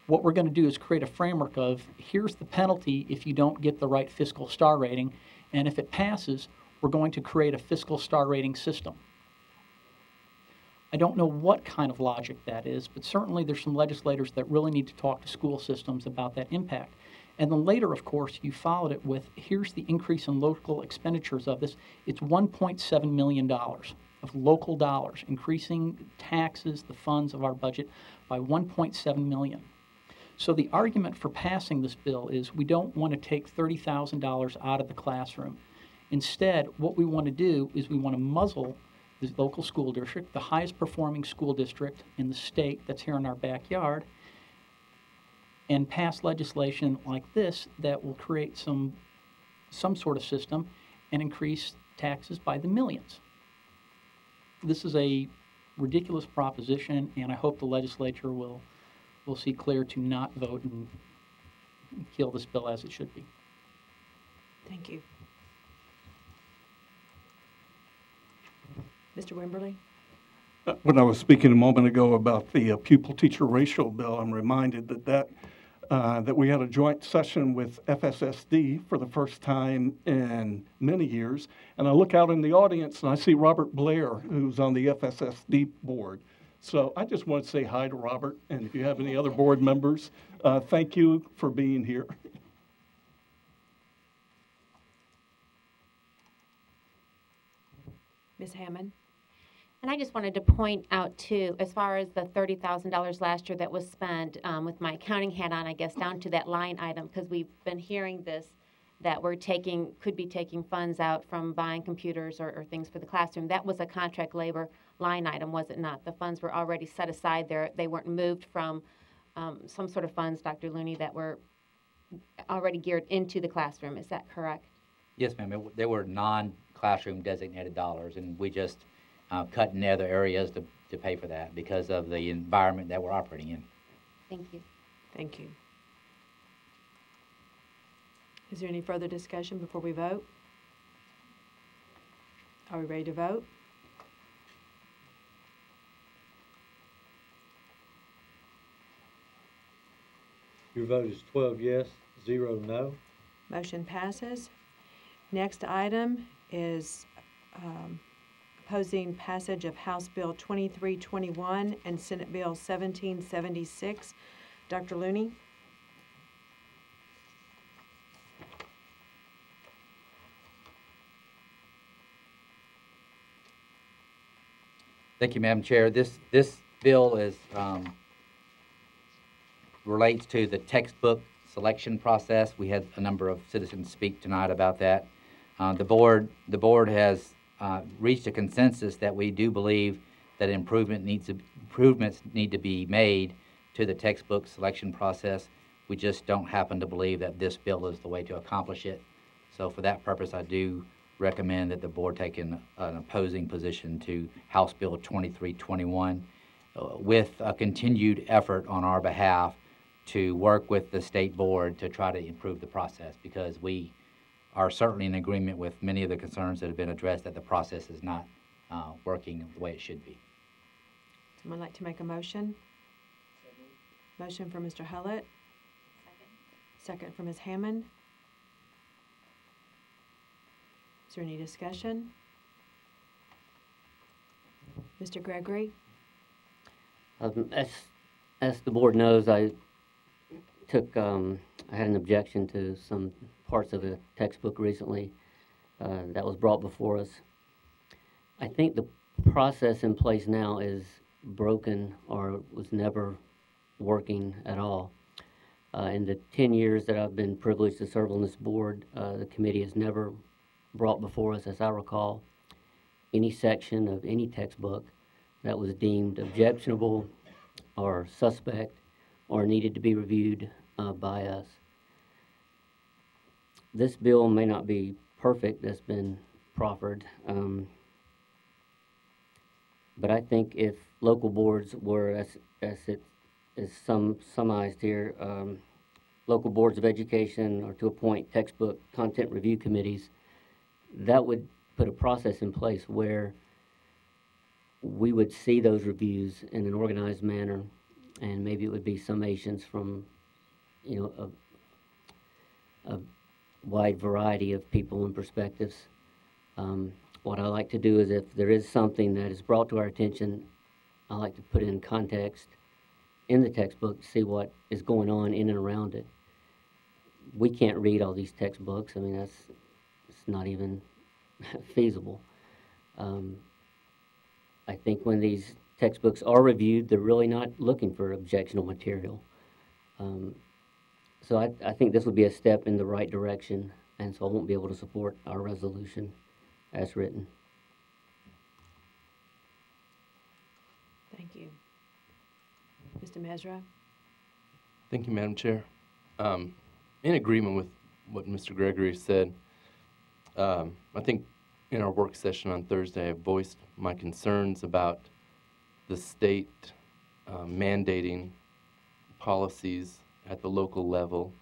What we're going to do is create a framework of, here's the penalty if you don't get the right fiscal star rating, and if it passes, we're going to create a fiscal star rating system. I don't know what kind of logic that is, but certainly there's some legislators that really need to talk to school systems about that impact. And then later, of course, you followed it with, here's the increase in local expenditures of this. It's $1.7 million of local dollars, increasing taxes, the funds of our budget by $1.7 million. So the argument for passing this bill is we don't want to take $30,000 out of the classroom. Instead, what we want to do is we want to muzzle the local school district, the highest performing school district in the state that's here in our backyard, and pass legislation like this that will create some sort of system and increase taxes by the millions. This is a ridiculous proposition, and I hope the legislature will see clear to not vote and kill this bill as it should be. Thank you. Mr. Wimberly? when I was speaking a moment ago about the pupil-teacher ratio bill, I'm reminded that we had a joint session with FSSD for the first time in many years. And I look out in the audience and I see Robert Blair, who's on the FSSD board. So I just want to say hi to Robert, and if you have any other board members, thank you for being here. Ms. Hammond? And I just wanted to point out, too, as far as the $30,000 last year that was spent, with my accounting hat on, I guess, down to that line item, because we've been hearing this, that could be taking funds out from buying computers or things for the classroom. That was a contract labor line item, was it not? The funds were already set aside there. They weren't moved from some sort of funds, Dr. Looney, that were already geared into the classroom. Is that correct? Yes, ma'am. They were non-classroom designated dollars, and we just cut in other areas to pay for that because of the environment that we're operating in. Thank you. Thank you. Is there any further discussion before we vote? Are we ready to vote? Your vote is 12 yes, 0 no. Motion passes. Next item is opposing passage of House Bill 2321 and Senate Bill 1776. Dr. Looney? Thank you, Madam Chair. This bill is relates to the textbook selection process. We had a number of citizens speak tonight about that. The board has reached a consensus that we do believe that improvements need to be made to the textbook selection process. We just don't happen to believe that this bill is the way to accomplish it. So for that purpose, I do recommend that the board take an opposing position to House Bill 2321 with a continued effort on our behalf to work with the state board to try to improve the process, because we are certainly in agreement with many of the concerns that have been addressed that the process is not working the way it should be. Someone like to make a motion? Motion for Mr. Hullett. Second for Ms. Hammond. Is there any discussion? Mr. Gregory? As the board knows, I had an objection to some parts of a textbook recently that was brought before us. I think the process in place now is broken or was never working at all. In the 10 years that I've been privileged to serve on this board, the committee has never brought before us, as I recall, any section of any textbook that was deemed objectionable or suspect or needed to be reviewed by us. This bill may not be perfect that's been proffered, but I think if local boards were, as it is summarized here, local boards of education or to appoint textbook content review committees, that would put a process in place where we would see those reviews in an organized manner, and maybe it would be summations from, a wide variety of people and perspectives. What I like to do is, if there is something that is brought to our attention, I like to put it in context in the textbook to see what is going on in and around it. We can't read all these textbooks. I mean, it's not even feasible. I think when these textbooks are reviewed, they're really not looking for objectionable material. So I think this would be a step in the right direction, and so I won't be able to support our resolution as written. Thank you. Mr. Mesra? Thank you, Madam Chair. In agreement with what Mr. Gregory said, I think in our work session on Thursday, I voiced my concerns about the state mandating policies at the local level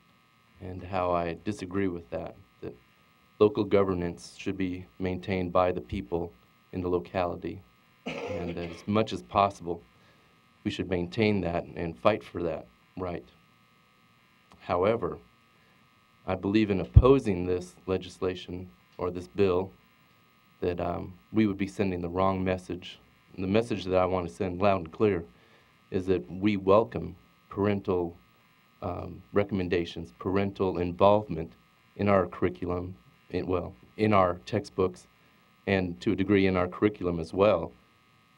and how I disagree with that local governance should be maintained by the people in the locality and that as much as possible, we should maintain that and fight for that right. However, I believe in opposing this legislation or this bill that we would be sending the wrong message. And the message that I want to send loud and clear is that we welcome parental recommendations, parental involvement in our curriculum, in our textbooks, and to a degree in our curriculum as well,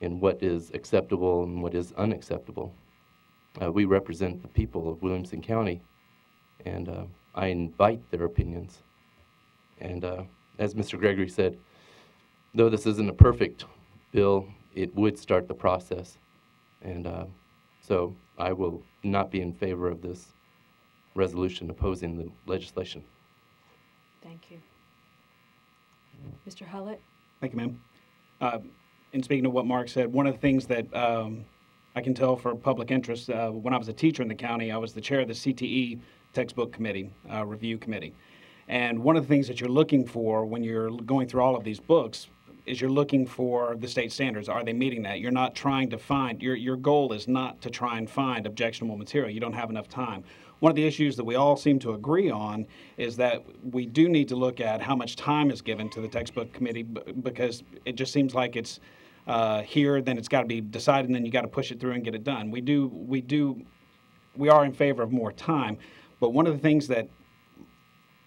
in what is acceptable and what is unacceptable. We represent the people of Williamson County, and I invite their opinions. And as Mr. Gregory said, though this isn't a perfect bill, it would start the process. And so I will not be in favor of this resolution opposing the legislation. Thank you. Mr. Hullett? Thank you, ma'am. And speaking of what Mark said, one of the things that I can tell for public interest, when I was a teacher in the county, I was the chair of the CTE textbook committee, review committee. And one of the things that you're looking for when you're going through all of these books is you're looking for the state standards. Are they meeting that? You're not trying to find, your goal is not to try and find objectionable material. You don't have enough time. One of the issues that we all seem to agree on is that we do need to look at how much time is given to the textbook committee, because it just seems like it's here, then it's got to be decided, and then you got to push it through and get it done. We are in favor of more time, but one of the things that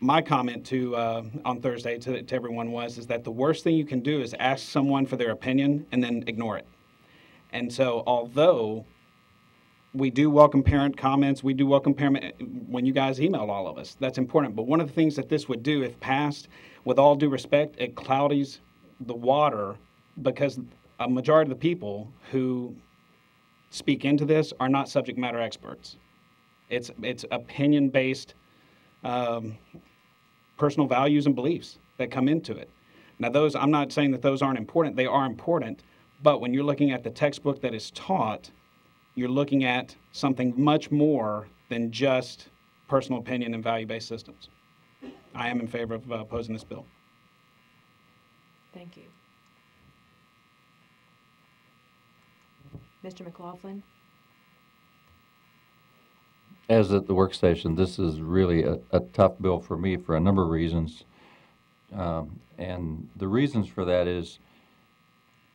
my comment to on Thursday to everyone is that the worst thing you can do is ask someone for their opinion and then ignore it. And so, although we do welcome parent comments, we do welcome parent when you guys email all of us. That's important. But one of the things that this would do, if passed, with all due respect, it cloudies the water, because a majority of the people who speak into this are not subject matter experts. It's opinion-based personal values and beliefs that come into it. Now, those, I'm not saying that those aren't important. They are important. But when you're looking at the textbook that is taught, you're looking at something much more than just personal opinion and value-based systems. I am in favor of opposing this bill. Thank you. Mr. McLaughlin? As at the work session, this is really a tough bill for me for a number of reasons. And the reasons for that is,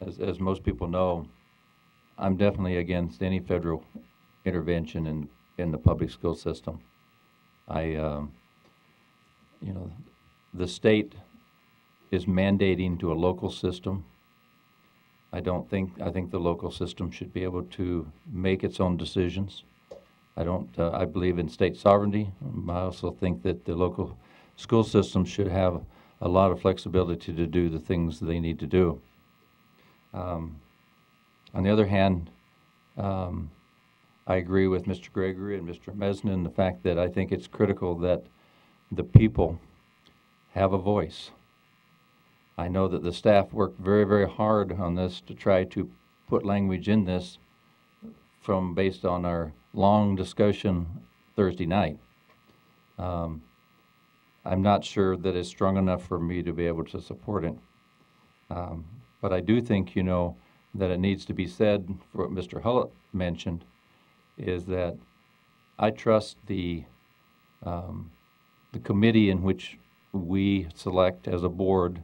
as most people know, I'm definitely against any federal intervention in the public school system. The state is mandating to a local system. I think the local system should be able to make its own decisions. I believe in state sovereignty. I also think that the local school system should have a lot of flexibility to do the things they need to do. On the other hand, I agree with Mr. Gregory and Mr. Mesnin, the fact that I think it's critical that the people have a voice. I know that the staff worked very, very hard on this to try to put language in this based on our long discussion Thursday night. I'm not sure that it's strong enough for me to be able to support it. But I do think, that it needs to be said, for what Mr. Hullett mentioned, is that I trust the committee in which we select as a board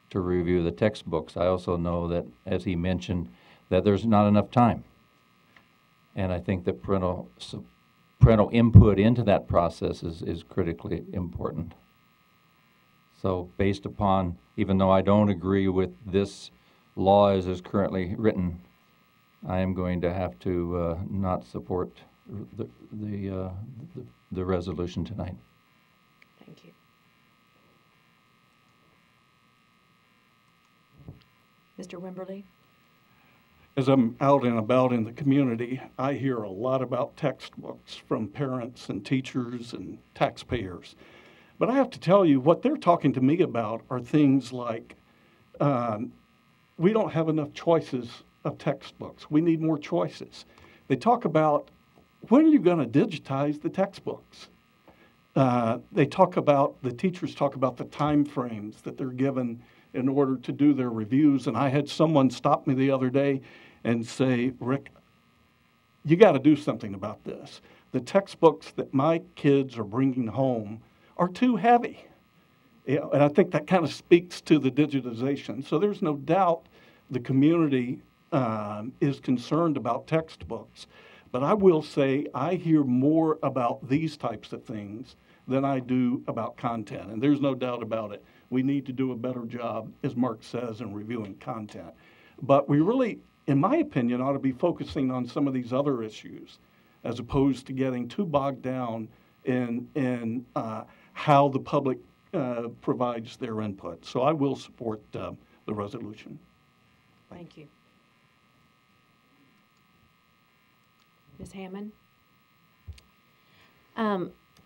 to review the textbooks. I also know that, as he mentioned, that there's not enough time. And I think that parental input into that process is critically important. So based upon, even though I don't agree with this law as is currently written, I am going to have to not support the resolution tonight. Thank you. Mr. Wimberly? As I'm out and about in the community, I hear a lot about textbooks from parents and teachers and taxpayers. But I have to tell you, what they're talking to me about are things like, we don't have enough choices of textbooks. We need more choices. They talk about, when are you going to digitize the textbooks? The teachers talk about the time frames that they're given in order to do their reviews. And I had someone stop me the other day and say, Rick, you got to do something about this. The textbooks that my kids are bringing home are too heavy. You know, and I think that kind of speaks to the digitization. So there's no doubt the community is concerned about textbooks. But I will say I hear more about these types of things than I do about content. And there's no doubt about it. We need to do a better job, as Mark says, in reviewing content. But we really, in my opinion, ought to be focusing on some of these other issues as opposed to getting too bogged down in how the public provides their input. So I will support the resolution. Thank you. Ms. Hammond?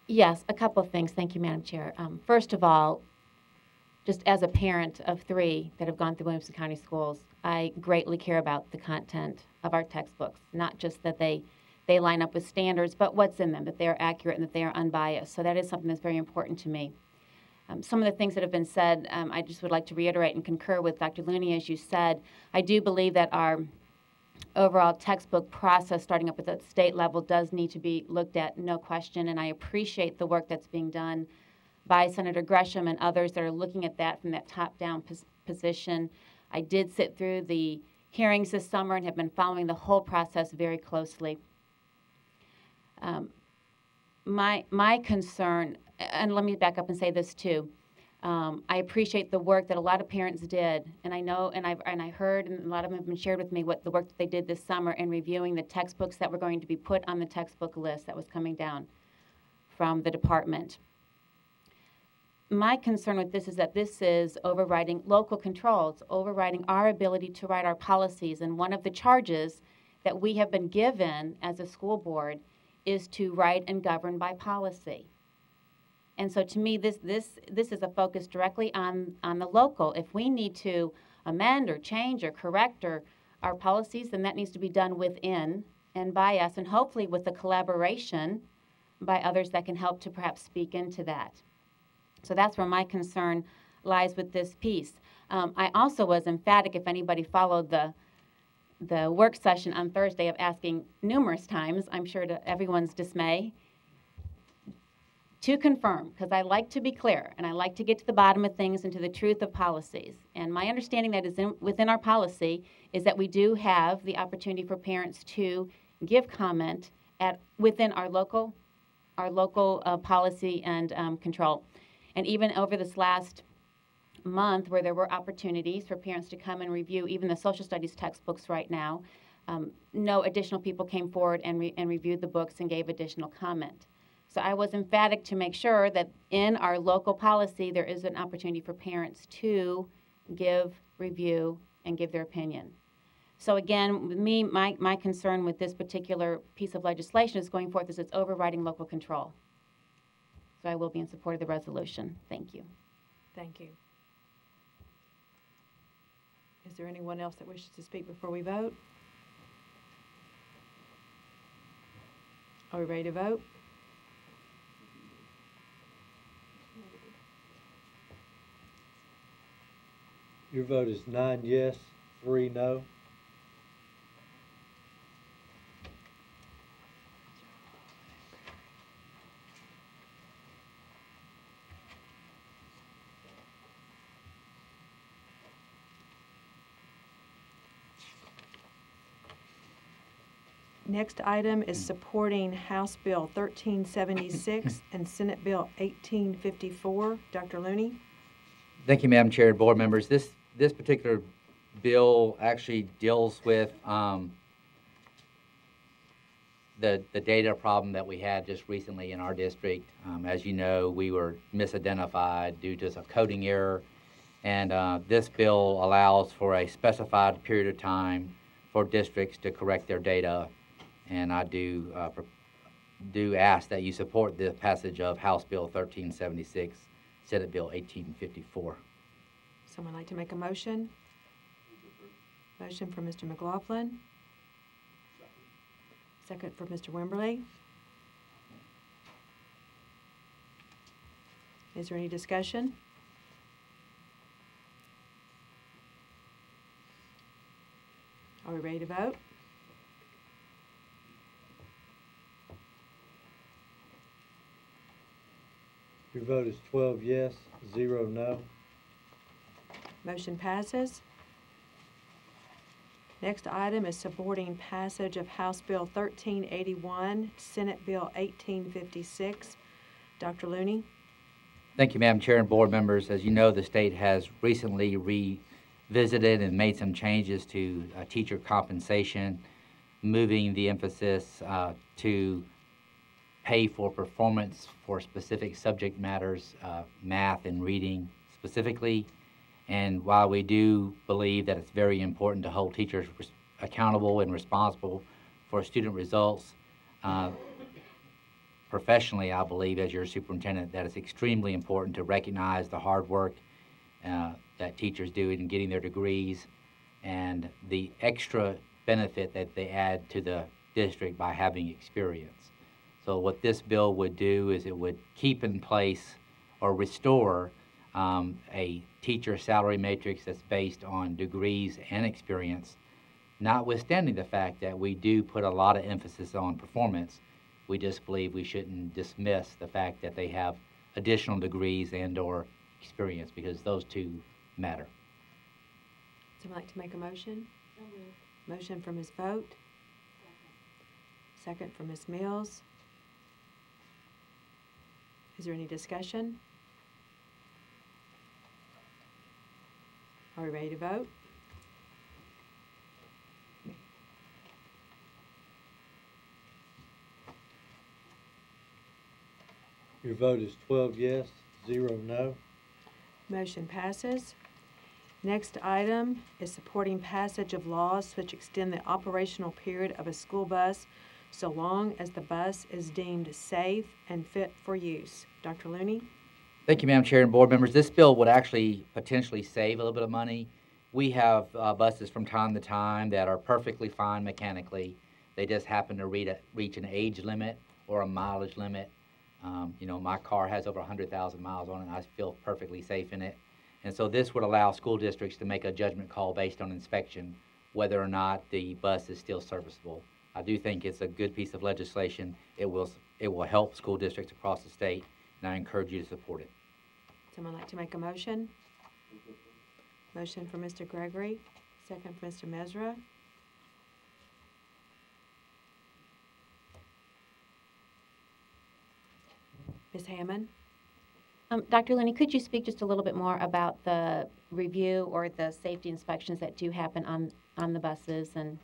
Yes, a couple of things. Thank you, Madam Chair. First of all, just as a parent of 3 that have gone through Williamson County Schools, I greatly care about the content of our textbooks, not just that they line up with standards, but what's in them, that they are accurate and that they are unbiased. So that is something that's very important to me. Some of the things that have been said, I just would like to reiterate and concur with Dr. Looney. As you said, I do believe that our overall textbook process starting up at the state level does need to be looked at, no question, and I appreciate the work that's being done by Senator Gresham and others that are looking at that from that top-down position. I did sit through the hearings this summer and have been following the whole process very closely. My concern, and let me back up and say this too, I appreciate the work that a lot of parents did, and I know, and I heard, and a lot of them have been shared with me what the work that they did this summer in reviewing the textbooks that were going to be put on the textbook list that was coming down from the department. My concern with this is that this is overriding local controls, overriding our ability to write our policies, and one of the charges that we have been given as a school board is to write and govern by policy. And so to me, this is a focus directly on the local. If we need to amend or change or correct our policies, then that needs to be done within and by us, and hopefully with the collaboration by others that can help to perhaps speak into that. So that's where my concern lies with this piece. I also was emphatic, if anybody followed the work session on Thursday, of asking numerous times, I'm sure to everyone's dismay, to confirm, because I like to be clear and I like to get to the bottom of things and to the truth of policies. And my understanding that is within our policy is that we do have the opportunity for parents to give comment within our local policy and control. And even over this last month, where there were opportunities for parents to come and review even the social studies textbooks right now, no additional people came forward and reviewed the books and gave additional comment. So I was emphatic to make sure that in our local policy there is an opportunity for parents to give, review, and give their opinion. So again, with me, my concern with this particular piece of legislation is going forth is it's overriding local control. So I will be in support of the resolution. Thank you. Thank you. Is there anyone else that wishes to speak before we vote? Are we ready to vote? Your vote is 9 yes, 3 no. Next item is supporting House Bill 1376 and Senate Bill 1854. Dr. Looney? Thank you, Madam Chair and board members. This particular bill actually deals with the data problem that we had just recently in our district. As you know, we were misidentified due to a coding error, and this bill allows for a specified period of time for districts to correct their data. And I do ask that you support the passage of House Bill 1376, Senate Bill 1854. Someone like to make a motion? Motion for Mr. McLaughlin. Second for Mr. Wimberly. Is there any discussion? Are we ready to vote? Your vote is 12 yes, 0 no. Motion passes. Next item is supporting passage of House Bill 1381, Senate Bill 1856. Dr. Looney. Thank you, Madam Chair and board members. As you know, the state has recently revisited and made some changes to teacher compensation, moving the emphasis to pay for performance for specific subject matters, math and reading specifically. And while we do believe that it's very important to hold teachers accountable and responsible for student results, professionally, I believe, as your superintendent, that it's extremely important to recognize the hard work that teachers do in getting their degrees and the extra benefit that they add to the district by having experience. So what this bill would do is it would keep in place or restore a teacher salary matrix that's based on degrees and experience, notwithstanding the fact that we do put a lot of emphasis on performance. We just believe we shouldn't dismiss the fact that they have additional degrees and or experience, because those two matter. Would you like to make a motion? Motion from Ms. Vogt. Second from Ms. Mills. Is there any discussion? Are we ready to vote? Your vote is 12 yes, 0 no. Motion passes. Next item is supporting passage of laws which extend the operational period of a school bus so long as the bus is deemed safe and fit for use. Dr. Looney? Thank you, Madam Chair and board members. This bill would actually potentially save a little bit of money. We have buses from time to time that are perfectly fine mechanically. They just happen to reach an age limit or a mileage limit. You know, my car has over 100,000 miles on it, and I feel perfectly safe in it. And so this would allow school districts to make a judgment call based on inspection whether or not the bus is still serviceable. I do think it's a good piece of legislation. It will help school districts across the state, and I encourage you to support it. Someone like to make a motion? Motion for Mr. Gregory, second for Mr. Mesra. Ms. Hammond? Dr. Looney, could you speak just a little bit more about the review or the safety inspections that do happen on the buses? And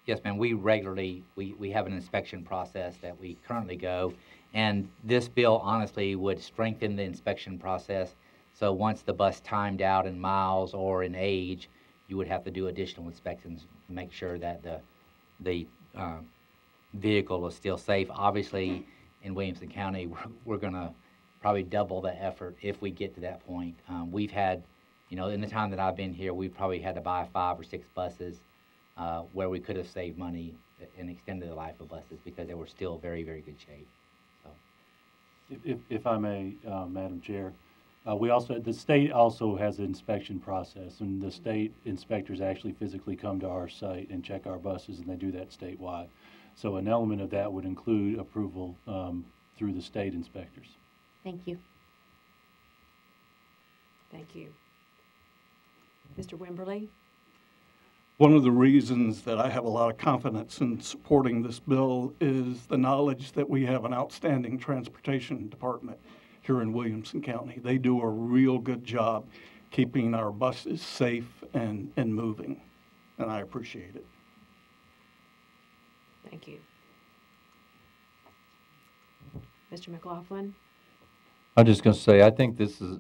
Yes, ma'am. We regularly, we have an inspection process that we currently go, and this bill honestly would strengthen the inspection process. So once the bus timed out in miles or in age, you would have to do additional inspections to make sure that the vehicle is still safe. Obviously, in Williamson County, we're going to probably double the effort if we get to that point. We've had, you know, in the time that I've been here, we've probably had to buy 5 or 6 buses where we could have saved money and extended the life of buses because they were still very, very good shape. So, if I may, Madam Chair, the state also has an inspection process, and the state inspectors actually physically come to our site and check our buses, and they do that statewide. So an element of that would include approval through the state inspectors. thank you. Thank you. Mr. Wimberly? One of the reasons that I have a lot of confidence in supporting this bill is the knowledge that we have an outstanding transportation department here in Williamson County. They do a real good job keeping our buses safe and moving, and I appreciate it. Thank you. Mr. McLaughlin? I'm just going to say, I think this is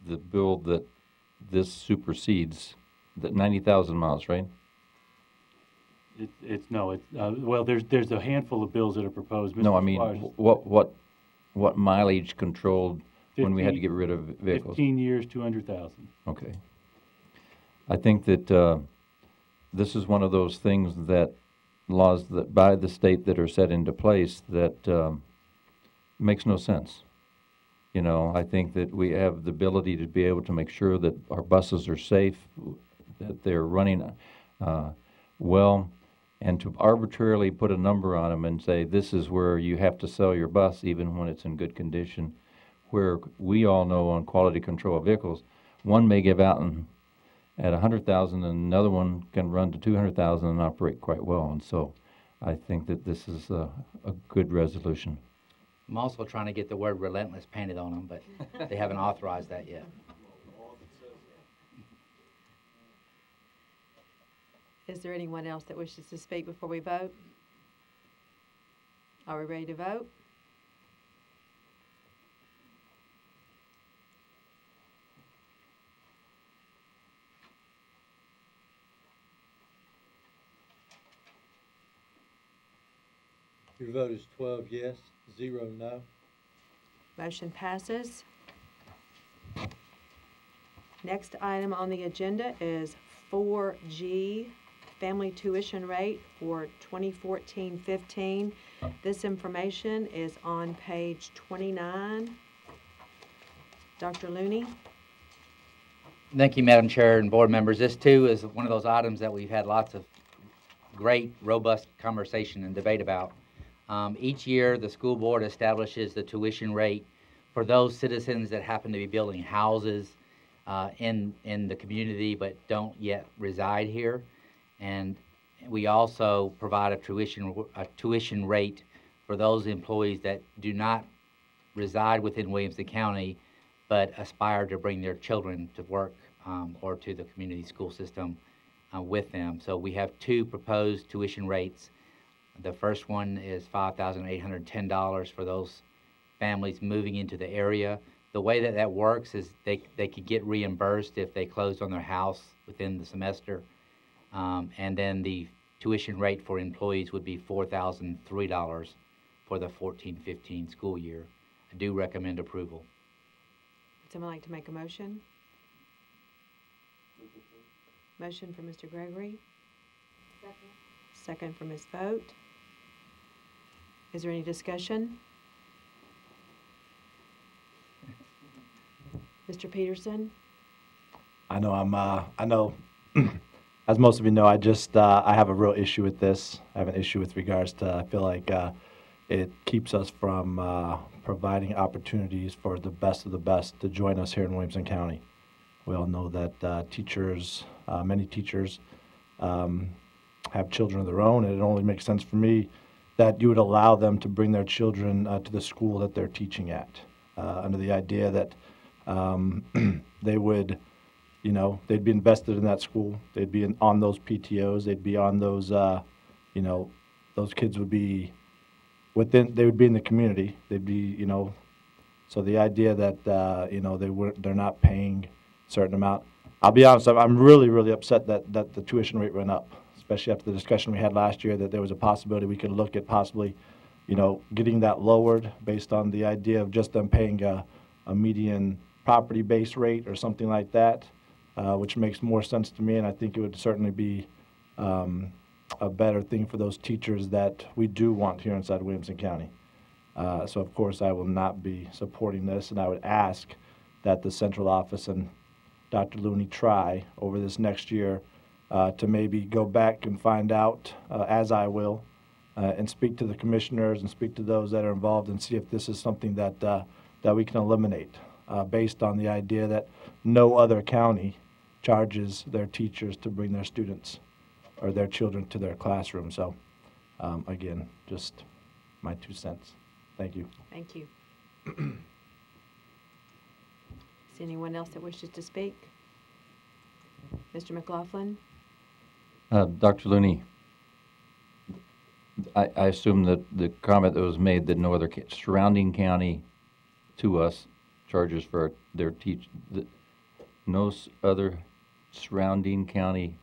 the bill that this supersedes, that 90,000 miles, right? Well, there's a handful of bills that are proposed. No, I mean, what mileage controlled when we had to get rid of vehicles? 15 years, 200,000. Okay. I think that this is one of those things that laws that by the state that are set into place that makes no sense. You know, I think that we have the ability to be able to make sure that our buses are safe, that they're running well, and to arbitrarily put a number on them and say, this is where you have to sell your bus even when it's in good condition, where we all know on quality control of vehicles, one may give out at 100,000 and another one can run to 200,000 and operate quite well. And so I think that this is a good resolution. I'm also trying to get the word relentless painted on them, but they haven't authorized that yet. Is there anyone else that wishes to speak before we vote? Are we ready to vote? Your vote is 12 yes, 0 no. Motion passes. Next item on the agenda is 4G, family tuition rate for 2014-15. This information is on page 29. Dr. Looney? Thank you, Madam Chair and board members. This, too, is one of those items that we've had lots of great, robust conversation and debate about. Each year, the school board establishes the tuition rate for those citizens that happen to be building houses in the community but don't yet reside here. And we also provide a tuition rate for those employees that do not reside within Williamson County but aspire to bring their children to work or to the community school system with them. So we have two proposed tuition rates. The first one is $5,810 for those families moving into the area. The way that that works is they could get reimbursed if they closed on their house within the semester. And then the tuition rate for employees would be $4,003 for the 14-15 school year. I do recommend approval. Would someone like to make a motion? Motion for Mr. Gregory. Second for Ms. Vogt. Is there any discussion? Mr. Peterson? I know, as most of you know, I have a real issue with this. I have an issue with regards to, I feel like it keeps us from providing opportunities for the best of the best to join us here in Williamson County. We all know that teachers, many teachers, have children of their own, and it only makes sense for me that you would allow them to bring their children to the school that they're teaching at, under the idea that they would, they'd be invested in that school. They'd be on those PTOs. They'd be on those, those kids would be they would be in the community. They'd be, so the idea that, they're not paying a certain amount. I'll be honest, I'm really, really upset that the tuition rate went up, especially after the discussion we had last year that there was a possibility we could look at possibly, getting that lowered based on the idea of just them paying a median property-based rate or something like that, which makes more sense to me, and I think it would certainly be a better thing for those teachers that we do want here inside Williamson County. So, of course, I will not be supporting this, and I would ask that the central office and Dr. Looney try over this next year to maybe go back and find out, as I will, and speak to the commissioners and speak to those that are involved and see if this is something that we can eliminate based on the idea that no other county charges their teachers to bring their students or their children to their classroom. So, again, just my 2 cents. Thank you. Thank you. Is anyone else that wishes to speak? Mr. McLaughlin? Dr. Looney, I assume that the comment that was made that no other surrounding county to us charges for their no other surrounding county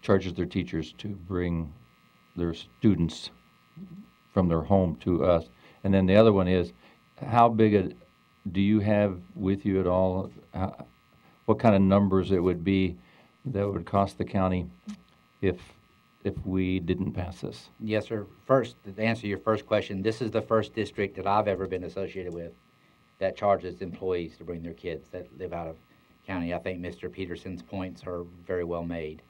charges their teachers to bring their students from their home to us. And then the other one is, how big do you have with you at all? What kind of numbers it would be that would cost the county if we didn't pass this? Yes, sir. First, to answer your first question, this is the first district that I've ever been associated with that charges employees to bring their kids that live out of county. I think Mr. Peterson's points are very well made.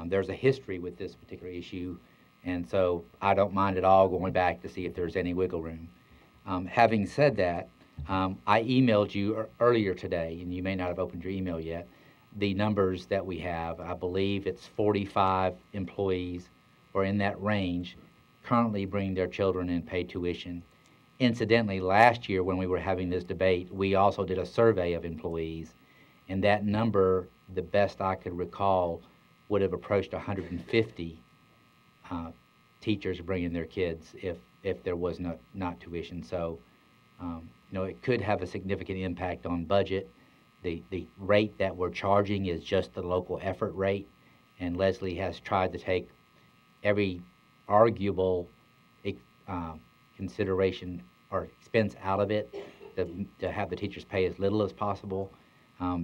There's a history with this particular issue, and so I don't mind at all going back to see if there's any wiggle room. Having said that, I emailed you earlier today, and you may not have opened your email yet, the numbers that we have. I believe it's 45 employees or in that range currently bring their children in paid tuition. Incidentally, last year when we were having this debate, we also did a survey of employees, and that number, the best I could recall, would have approached 150 teachers bringing their kids if there was not tuition. So, it could have a significant impact on budget. The rate that we're charging is just the local effort rate, and Leslie has tried to take every arguable consideration or expense out of it to have the teachers pay as little as possible.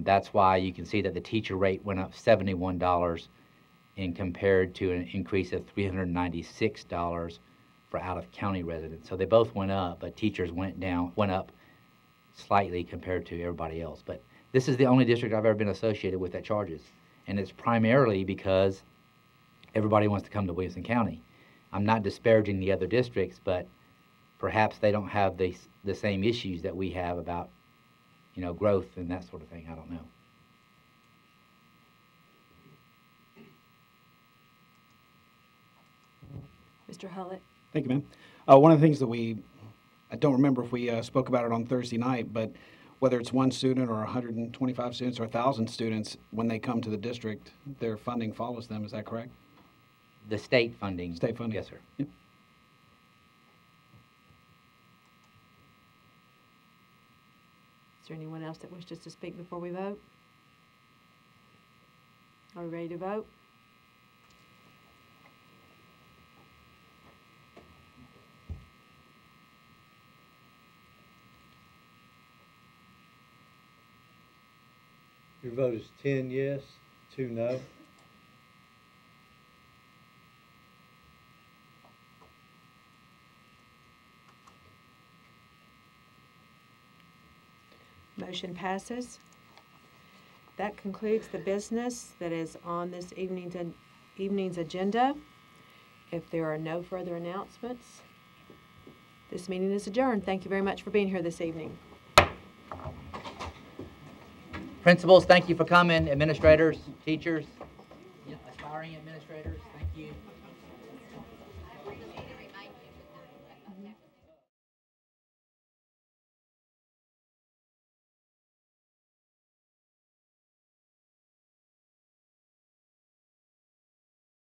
That's why you can see that the teacher rate went up $71 and compared to an increase of $396 for out-of-county residents. So they both went up, but teachers went up slightly compared to everybody else. But this is the only district I've ever been associated with that charges, and it's primarily because everybody wants to come to Williamson County. I'm not disparaging the other districts, but perhaps they don't have the same issues that we have about, growth and that sort of thing. I don't know. Mr. Hullett. Thank you, ma'am. One of the things that I don't remember if we spoke about it on Thursday night, but whether it's one student or 125 students or 1,000 students, when they come to the district, their funding follows them. Is that correct? The state funding. State funding. Yes, sir. Yep. Is there anyone else that wishes to speak before we vote? Are we ready to vote? Your vote is 10 yes, 2 no. Motion passes. That concludes the business that is on this evening's agenda. If there are no further announcements, this meeting is adjourned. Thank you very much for being here this evening. Principals, thank you for coming. Administrators, teachers, aspiring administrators.